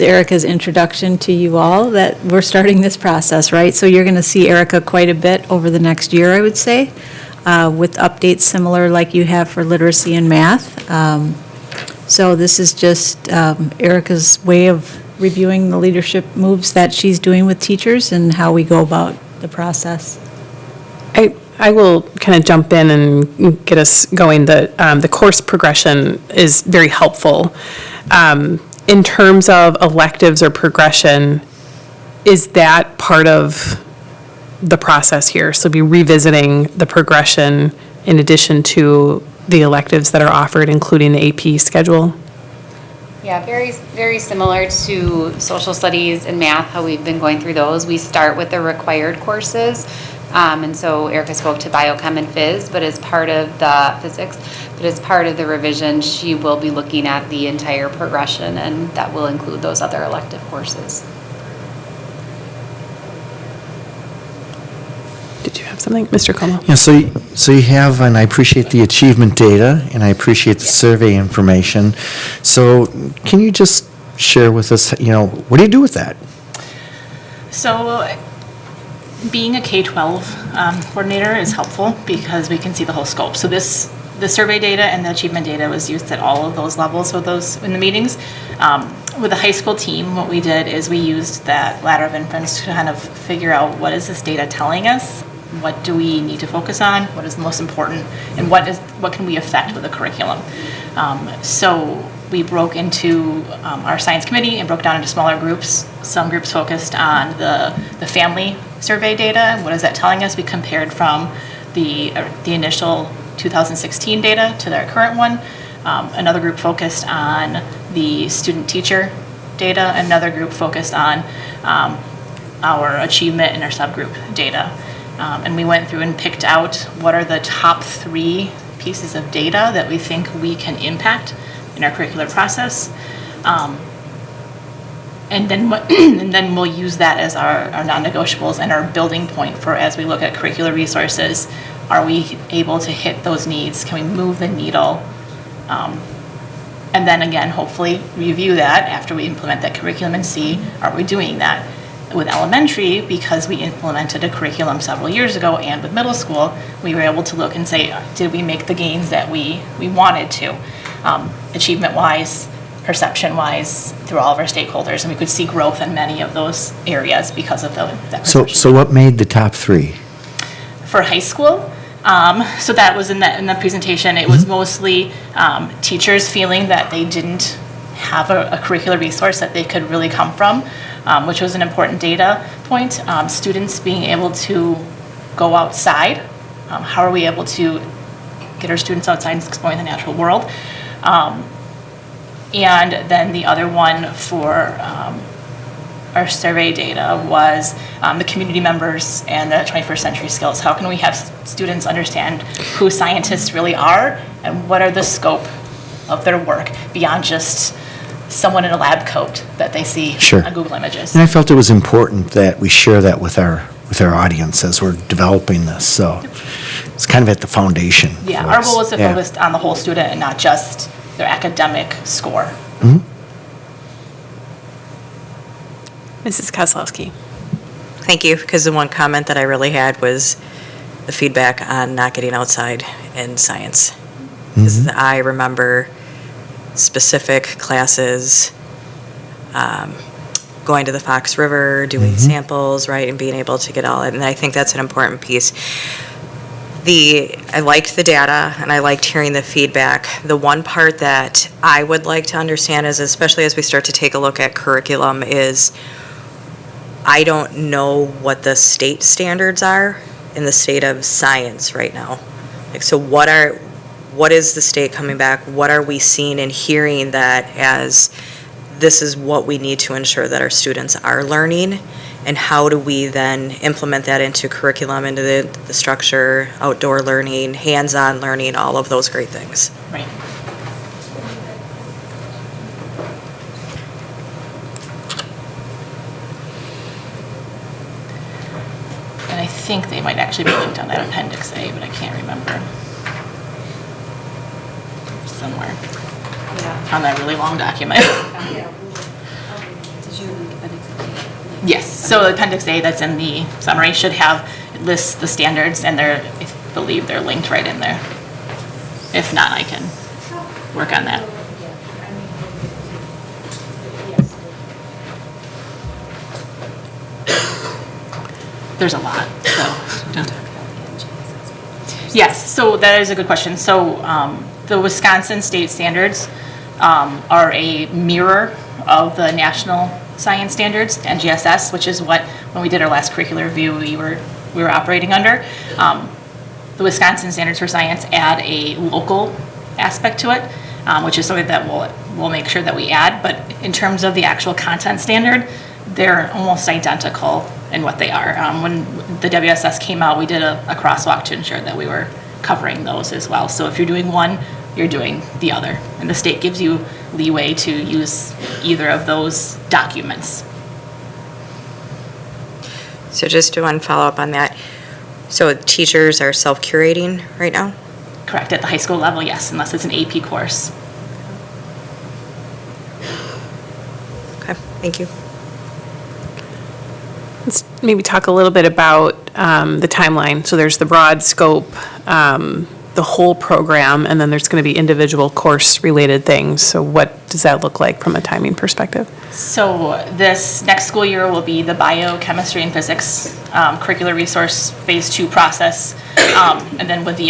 Erica's introduction to you all, that we're starting this process, right? So you're going to see Erica quite a bit over the next year, I would say, with updates similar like you have for literacy and math. So this is just Erica's way of reviewing the leadership moves that she's doing with teachers and how we go about the process. I will kind of jump in and get us going. The course progression is very helpful. In terms of electives or progression, is that part of the process here? So be revisiting the progression in addition to the electives that are offered, including the AP schedule? Yeah, very, very similar to social studies and math, how we've been going through those. We start with the required courses, And so Erica spoke to biochem and phys, but as part of the physics, but as part of the revision, she will be looking at the entire progression, and that will include those other elective courses. Did you have something, Mr. Como? Yeah, so you have, and I appreciate the achievement data, and I appreciate the survey information. So can you just share with us, what do you do with that? So being a K-12 coordinator is helpful because we can see the whole scope. So the survey data and the achievement data was used at all of those levels with those in the meetings. With the high school team, what we did is we used that ladder of inference to kind of figure out what is this data telling us, what do we need to focus on, what is the most important, and what can we affect with the curriculum. So we broke into our science committee and broke down into smaller groups. Some groups focused on the family survey data, and what is that telling us? We compared from the initial 2016 data to their current one. Another group focused on the student-teacher data. Another group focused on our achievement and our subgroup data. And we went through and picked out what are the top 3 pieces of data that we think we can impact in our curricular process. And then we'll use that as our non-negotiables and our building point for as we look at curricular resources. Are we able to hit those needs? Can we move the needle? And then again, hopefully review that after we implement that curriculum and see, are we doing that? With elementary, because we implemented a curriculum several years ago, and with middle school, we were able to look and say, did we make the gains that we wanted to? Achievement-wise, perception-wise, through all of our stakeholders, and we could see growth in many of those areas because of that perception. So what made the top 3? For high school, so that was in the presentation. It was mostly teachers feeling that they didn't have a curricular resource that they could really come from, which was an important data point. Students being able to go outside. How are we able to get our students outside and exploring the natural world? And then the other one for our survey data was the community members and the 21st century skills. How can we have students understand who scientists really are and what are the scope of their work beyond just someone in a lab coat that they see on Google Images. And I felt it was important that we share that with our audience as we're developing this. So it's kind of at the foundation. Yeah, our goal is to focus on the whole student and not just their academic score. Mm-hmm. Mrs. Kozlowski. Thank you, because the one comment that I really had was the feedback on not getting outside in science. Because I remember specific classes, going to the Fox River, doing samples, right, and being able to get all it. And I think that's an important piece. I liked the data, and I liked hearing the feedback. The one part that I would like to understand is, especially as we start to take a look at curriculum, is I don't know what the state standards are in the state of science right now. Like, so what is the state coming back? What are we seeing and hearing that as this is what we need to ensure that our students are learning? And how do we then implement that into curriculum, into the structure, outdoor learning, hands-on learning, all of those great things? Right. And I think they might actually be linked on that Appendix A, but I can't remember. Somewhere on that really long document. Yes, so Appendix A that's in the summary should have, it lists the standards, and I believe they're linked right in there. If not, I can work on that. There's a lot, so. Yes, so that is a good question. So the Wisconsin state standards are a mirror of the national science standards, NGSS, which is what, when we did our last curricular review, we were operating under. The Wisconsin standards for science add a local aspect to it, which is something that we'll make sure that we add. But in terms of the actual content standard, they're almost identical and what they are. When the WSS came out, we did a crosswalk to ensure that we were covering those as well. So if you're doing one, you're doing the other. And the state gives you leeway to use either of those documents. So just to one follow-up on that, so teachers are self-curating right now? Correct, at the high school level, yes, unless it's an AP course. Okay, thank you. Let's maybe talk a little bit about the timeline. So there's the broad scope, the whole program, and then there's going to be individual course-related things. So what does that look like from a timing perspective? So this next school year will be the biochemistry and physics curricular resource phase 2 process, and then with the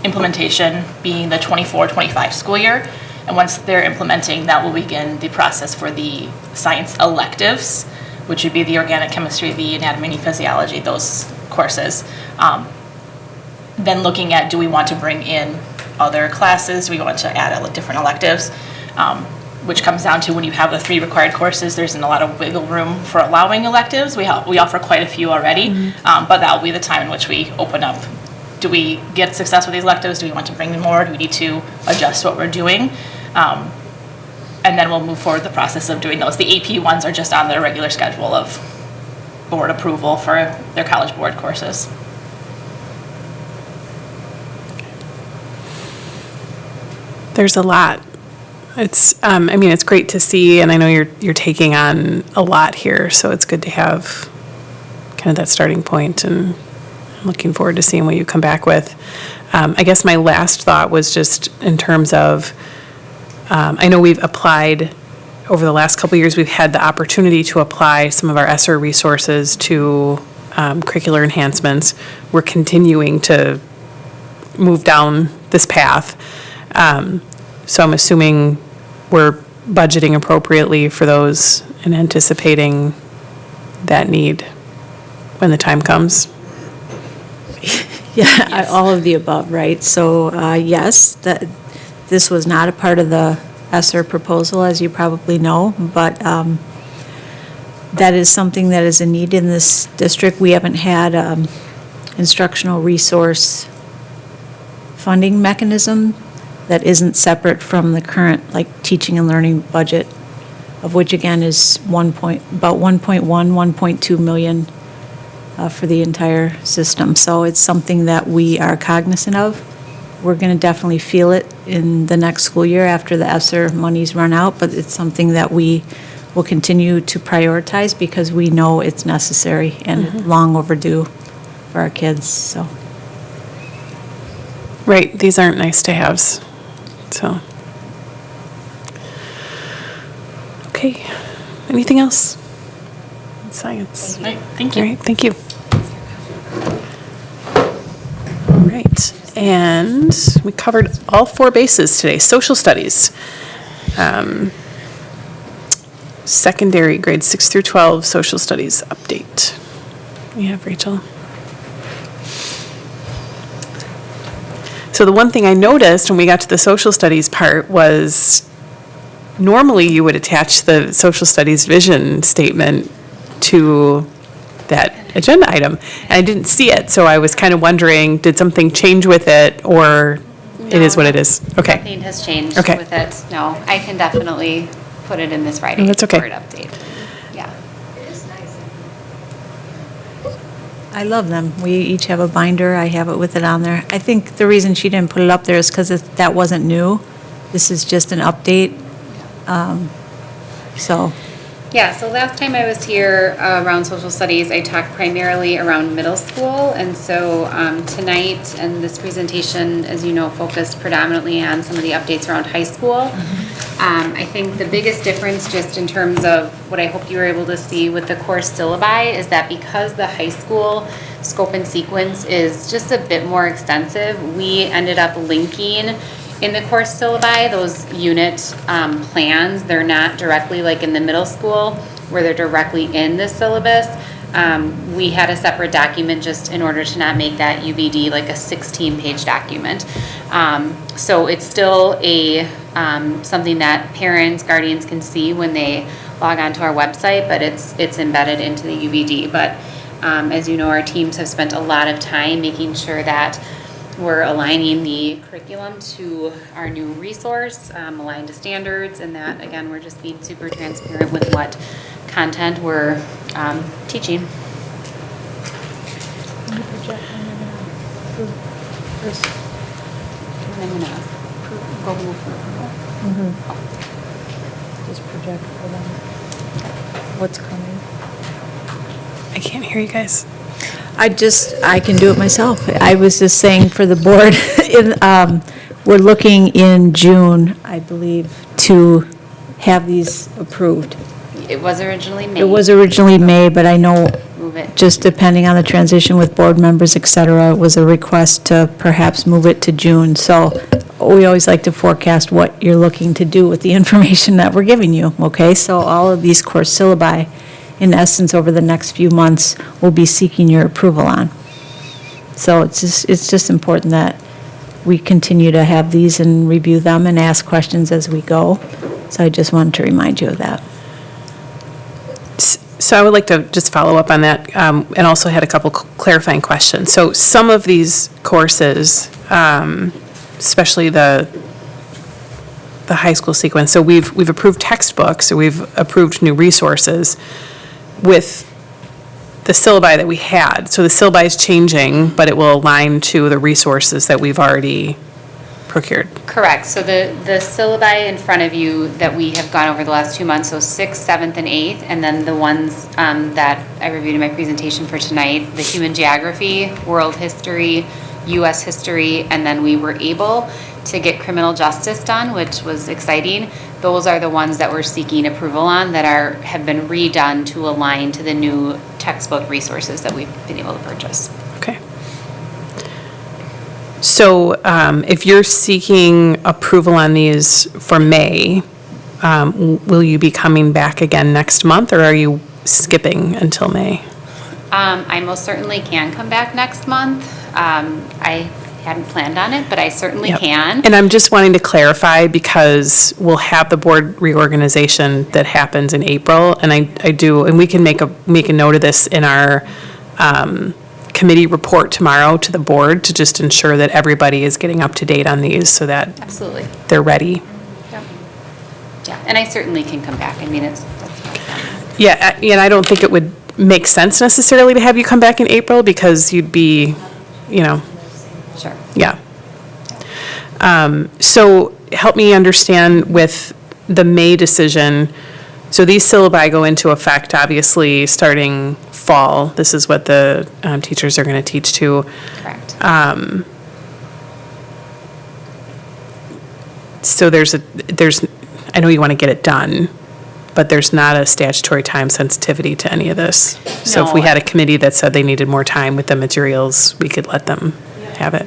implementation being the 24-25 school year. And once they're implementing, that will begin the process for the science electives, which would be the organic chemistry, the anatomy and physiology, those courses. Then looking at, do we want to bring in other classes? Do we want to add different electives? Which comes down to when you have the 3 required courses, there isn't a lot of wiggle room for allowing electives. We offer quite a few already, but that will be the time in which we open up. Do we get success with these electives? Do we want to bring in more? Do we need to adjust what we're doing? And then we'll move forward the process of doing those. The AP ones are just on their regular schedule of board approval for their College Board courses. There's a lot. It's, I mean, it's great to see, and I know you're taking on a lot here, so it's good to have kind of that starting point, and I'm looking forward to seeing what you come back with. I guess my last thought was just in terms of, I know we've applied, over the last couple of years, we've had the opportunity to apply some of our ESSER resources to curricular enhancements. We're continuing to move down this path. So I'm assuming we're budgeting appropriately for those and anticipating that need when the time comes. Yeah, all of the above, right? So, yes, this was not a part of the ESSER proposal, as you probably know, but that is something that is a need in this district. We haven't had instructional resource funding mechanism that isn't separate from the current, like, teaching and learning budget, of which, again, is about 1.2 million for the entire system. So it's something that we are cognizant of. We're going to definitely feel it in the next school year after the ESSER monies run out, but it's something that we will continue to prioritize because we know it's necessary and long overdue for our kids, so. Right, these aren't nice to haves, so. Okay, anything else? Science. Right, thank you. All right, thank you. All right, and we covered all 4 bases today. Social studies. Secondary, grades 6 through 12, social studies update. We have Rachel. So the one thing I noticed when we got to the social studies part was normally you would attach the social studies vision statement to that agenda item, and I didn't see it, so I was kind of wondering, did something change with it, or it is what it is? Okay. Nothing has changed Okay. with it. No, I can definitely put it in this Friday. No, that's okay. Board update. Yeah. I love them. We each have a binder. I have it with it on there. I think the reason she didn't put it up there is because that wasn't new. This is just an update. So. Yeah, so last time I was here around social studies, I talked primarily around middle school. And so tonight and this presentation, as you know, focused predominantly on some of the updates around high school. I think the biggest difference just in terms of what I hope you were able to see with the course syllabi is that because the high school scope and sequence is just a bit more extensive, we ended up linking in the course syllabi those unit plans. They're not directly like in the middle school where they're directly in the syllabus. We had a separate document just in order to not make that UBD like a 16-page document. So it's still a something that parents, guardians can see when they log onto our website, but it's embedded into the UBD. But As you know, our teams have spent a lot of time making sure that we're aligning the curriculum to our new resource, aligned to standards, and that, again, we're just being super transparent with what content we're teaching. I'm going to go move for approval. Just project for them. What's coming? I can't hear you guys. I can do it myself. I was just saying for the board, we're looking in June, I believe, to have these approved. It was originally May. It was originally May, but I know, Move it. just depending on the transition with board members, et cetera, it was a request to perhaps move it to June. So we always like to forecast what you're looking to do with the information that we're giving you, okay? So all of these course syllabi, in essence, over the next few months, we'll be seeking your approval on. So it's just important that we continue to have these and review them and ask questions as we go. So I just wanted to remind you of that. So I would like to just follow up on that, and also had a couple clarifying questions. So some of these courses, especially the high school sequence, so we've approved textbooks, so we've approved new resources with the syllabi that we had. So the syllabi is changing, but it will align to the resources that we've already procured. Correct. So the syllabi in front of you that we have gone over the last 2 months, so 6th, 7th, and 8th, and then the ones that I reviewed in my presentation for tonight, the human geography, world history, U.S. history, and then we were able to get criminal justice done, which was exciting. Those are the ones that we're seeking approval on that have been redone to align to the new textbook resources that we've been able to purchase. Okay. So if you're seeking approval on these for May, will you be coming back again next month, or are you skipping until May? I most certainly can come back next month. I hadn't planned on it, but I certainly Yep. can. And I'm just wanting to clarify because we'll have the board reorganization that happens in April, and I do, and we can make a note of this in our committee report tomorrow to the board to just ensure that everybody is getting up to date on these so that Absolutely. they're ready. Yep. Yeah, and I certainly can come back. I mean, that's not a problem. Yeah, and I don't think it would make sense necessarily to have you come back in April because you'd be, Sure. yeah. So help me understand with the May decision. So these syllabi go into effect, obviously, starting fall. This is what the teachers are going to teach to. Correct. So I know you want to get it done, but there's not a statutory time sensitivity to any of this. So if we No. had a committee that said they needed more time with the materials, we could let them have it.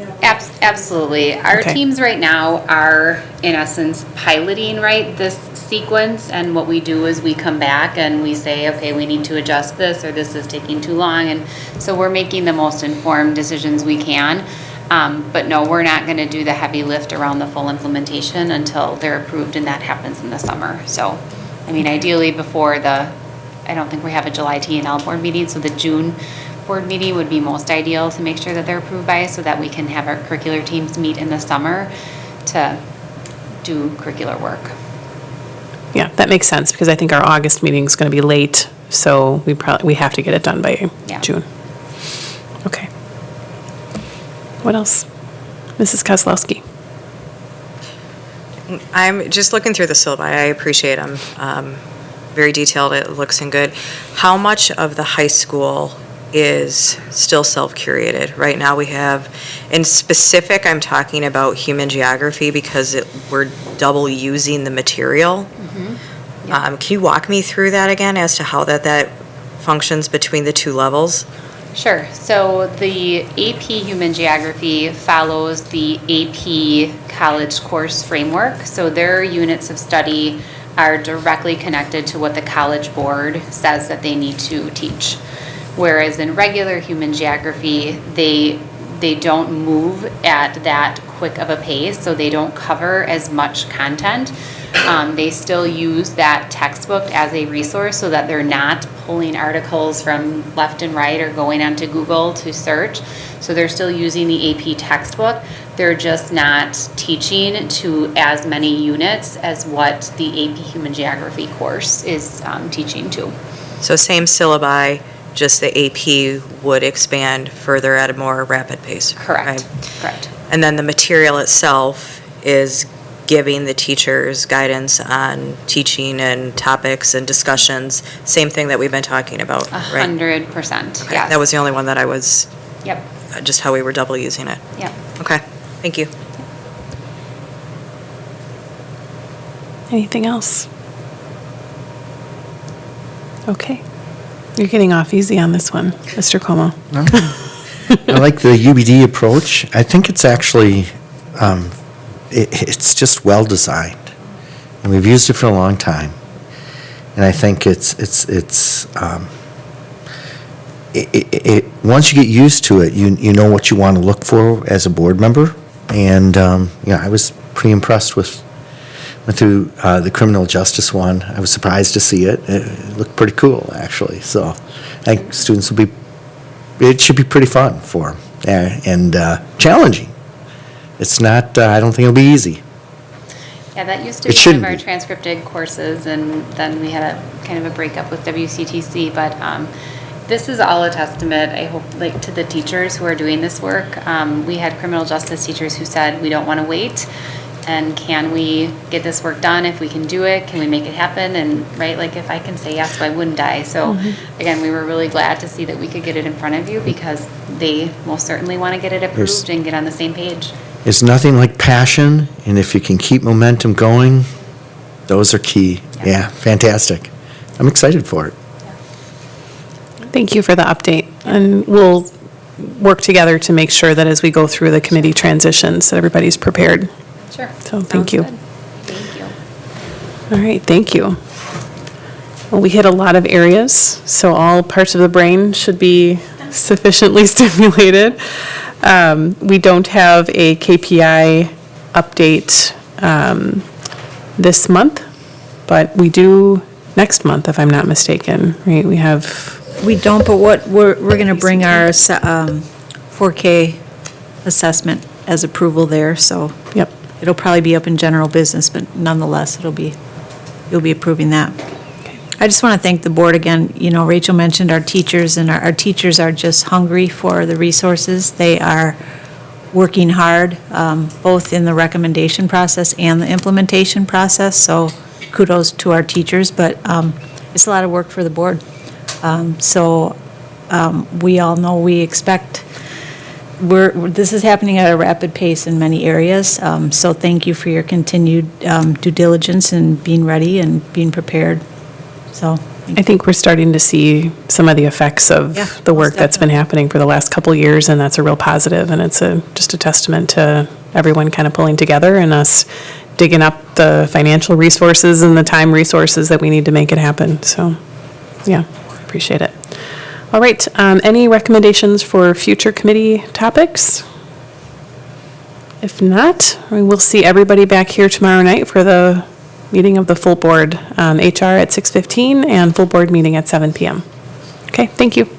Absolutely. Our Okay. teams right now are, in essence, piloting, right, this sequence, and what we do is we come back and we say, okay, we need to adjust this, or this is taking too long, and so we're making the most informed decisions we can. But no, we're not going to do the heavy lift around the full implementation until they're approved, and that happens in the summer. So, I mean, ideally before I don't think we have a July T&L board meeting, so the June board meeting would be most ideal to make sure that they're approved by, so that we can have our curricular teams meet in the summer to do curricular work. Yeah, that makes sense, because I think our August meeting is going to be late, so we have to get it done by Yeah. June. Okay. What else? Mrs. Kozlowski? I'm just looking through the syllabi. I appreciate them. Very detailed. It looks in good. How much of the high school is still self-curated? Right now we have, in specific, I'm talking about human geography because we're double using the material. Can you walk me through that again as to how that functions between the two levels? Sure. So the AP Human Geography follows the AP College Course Framework. So their units of study are directly connected to what the College Board says that they need to teach. Whereas in regular Human Geography, they don't move at that quick of a pace, so they don't cover as much content. They still use that textbook as a resource so that they're not pulling articles from left and right or going onto Google to search. So they're still using the AP textbook. They're just not teaching to as many units as what the AP Human Geography course is teaching to. So same syllabi, just the AP would expand further at a more rapid pace. Correct. right? Correct. And then the material itself is giving the teachers guidance on teaching and topics and discussions, same thing that we've been talking about, right? 100%, Okay, yes. that was the only one that I was, Yep, just how we were double using it. yep. Okay, thank you. Anything else? Okay. You're getting off easy on this one, Mr. Como. I like the UBD approach. I think it's actually, it's just well-designed. And we've used it for a long time. And I think once you get used to it, you know what you want to look for as a board member. And, I was pretty impressed with the criminal justice one. I was surprised to see it. It looked pretty cool, actually. So I think students it should be pretty fun for them and challenging. It's not, I don't think it'll be easy. Yeah, that used to It be one shouldn't of our be. transcripted courses, and then we had a kind of a breakup with WCTC, but this is all a testament, I hope, like, to the teachers who are doing this work. We had criminal justice teachers who said, we don't want to wait, and can we get this work done? If we can do it, can we make it happen? And, right, like, if I can say yes, why wouldn't I? So, again, we were really glad to see that we could get it in front of you, because they most certainly want to get it approved and get on the same page. There's nothing like passion, and if you can keep momentum going, those are key. Yeah, fantastic. I'm excited for it. Thank you for the update, and we'll work together to make sure that as we go through the committee transitions, that everybody's prepared. Sure. So thank you. Sounds good. Thank you. All right, thank you. Well, we hit a lot of areas, so all parts of the brain should be sufficiently stimulated. We don't have a KPI update this month, but we do next month, if I'm not mistaken, right? We don't, but we're going to bring our 4K assessment as approval there, so. Yep. It'll probably be up in general business, but nonetheless, you'll be approving that. I just want to thank the board again. Rachel mentioned our teachers, and our teachers are just hungry for the resources. They are working hard, both in the recommendation process and the implementation process, so kudos to our teachers, but it's a lot of work for the board. We all know we expect, this is happening at a rapid pace in many areas, so thank you for your continued due diligence and being ready and being prepared. So I think we're starting to see some of the effects of the work that's been happening for the last couple of years, and that's a real positive, and it's just a testament to everyone kind of pulling together and us digging up the financial resources and the time resources that we need to make it happen. So, yeah, appreciate it. All right, any recommendations for future committee topics? If not, we will see everybody back here tomorrow night for the meeting of the full board, HR at 6:15 and full board meeting at 7 p.m. Okay, thank you.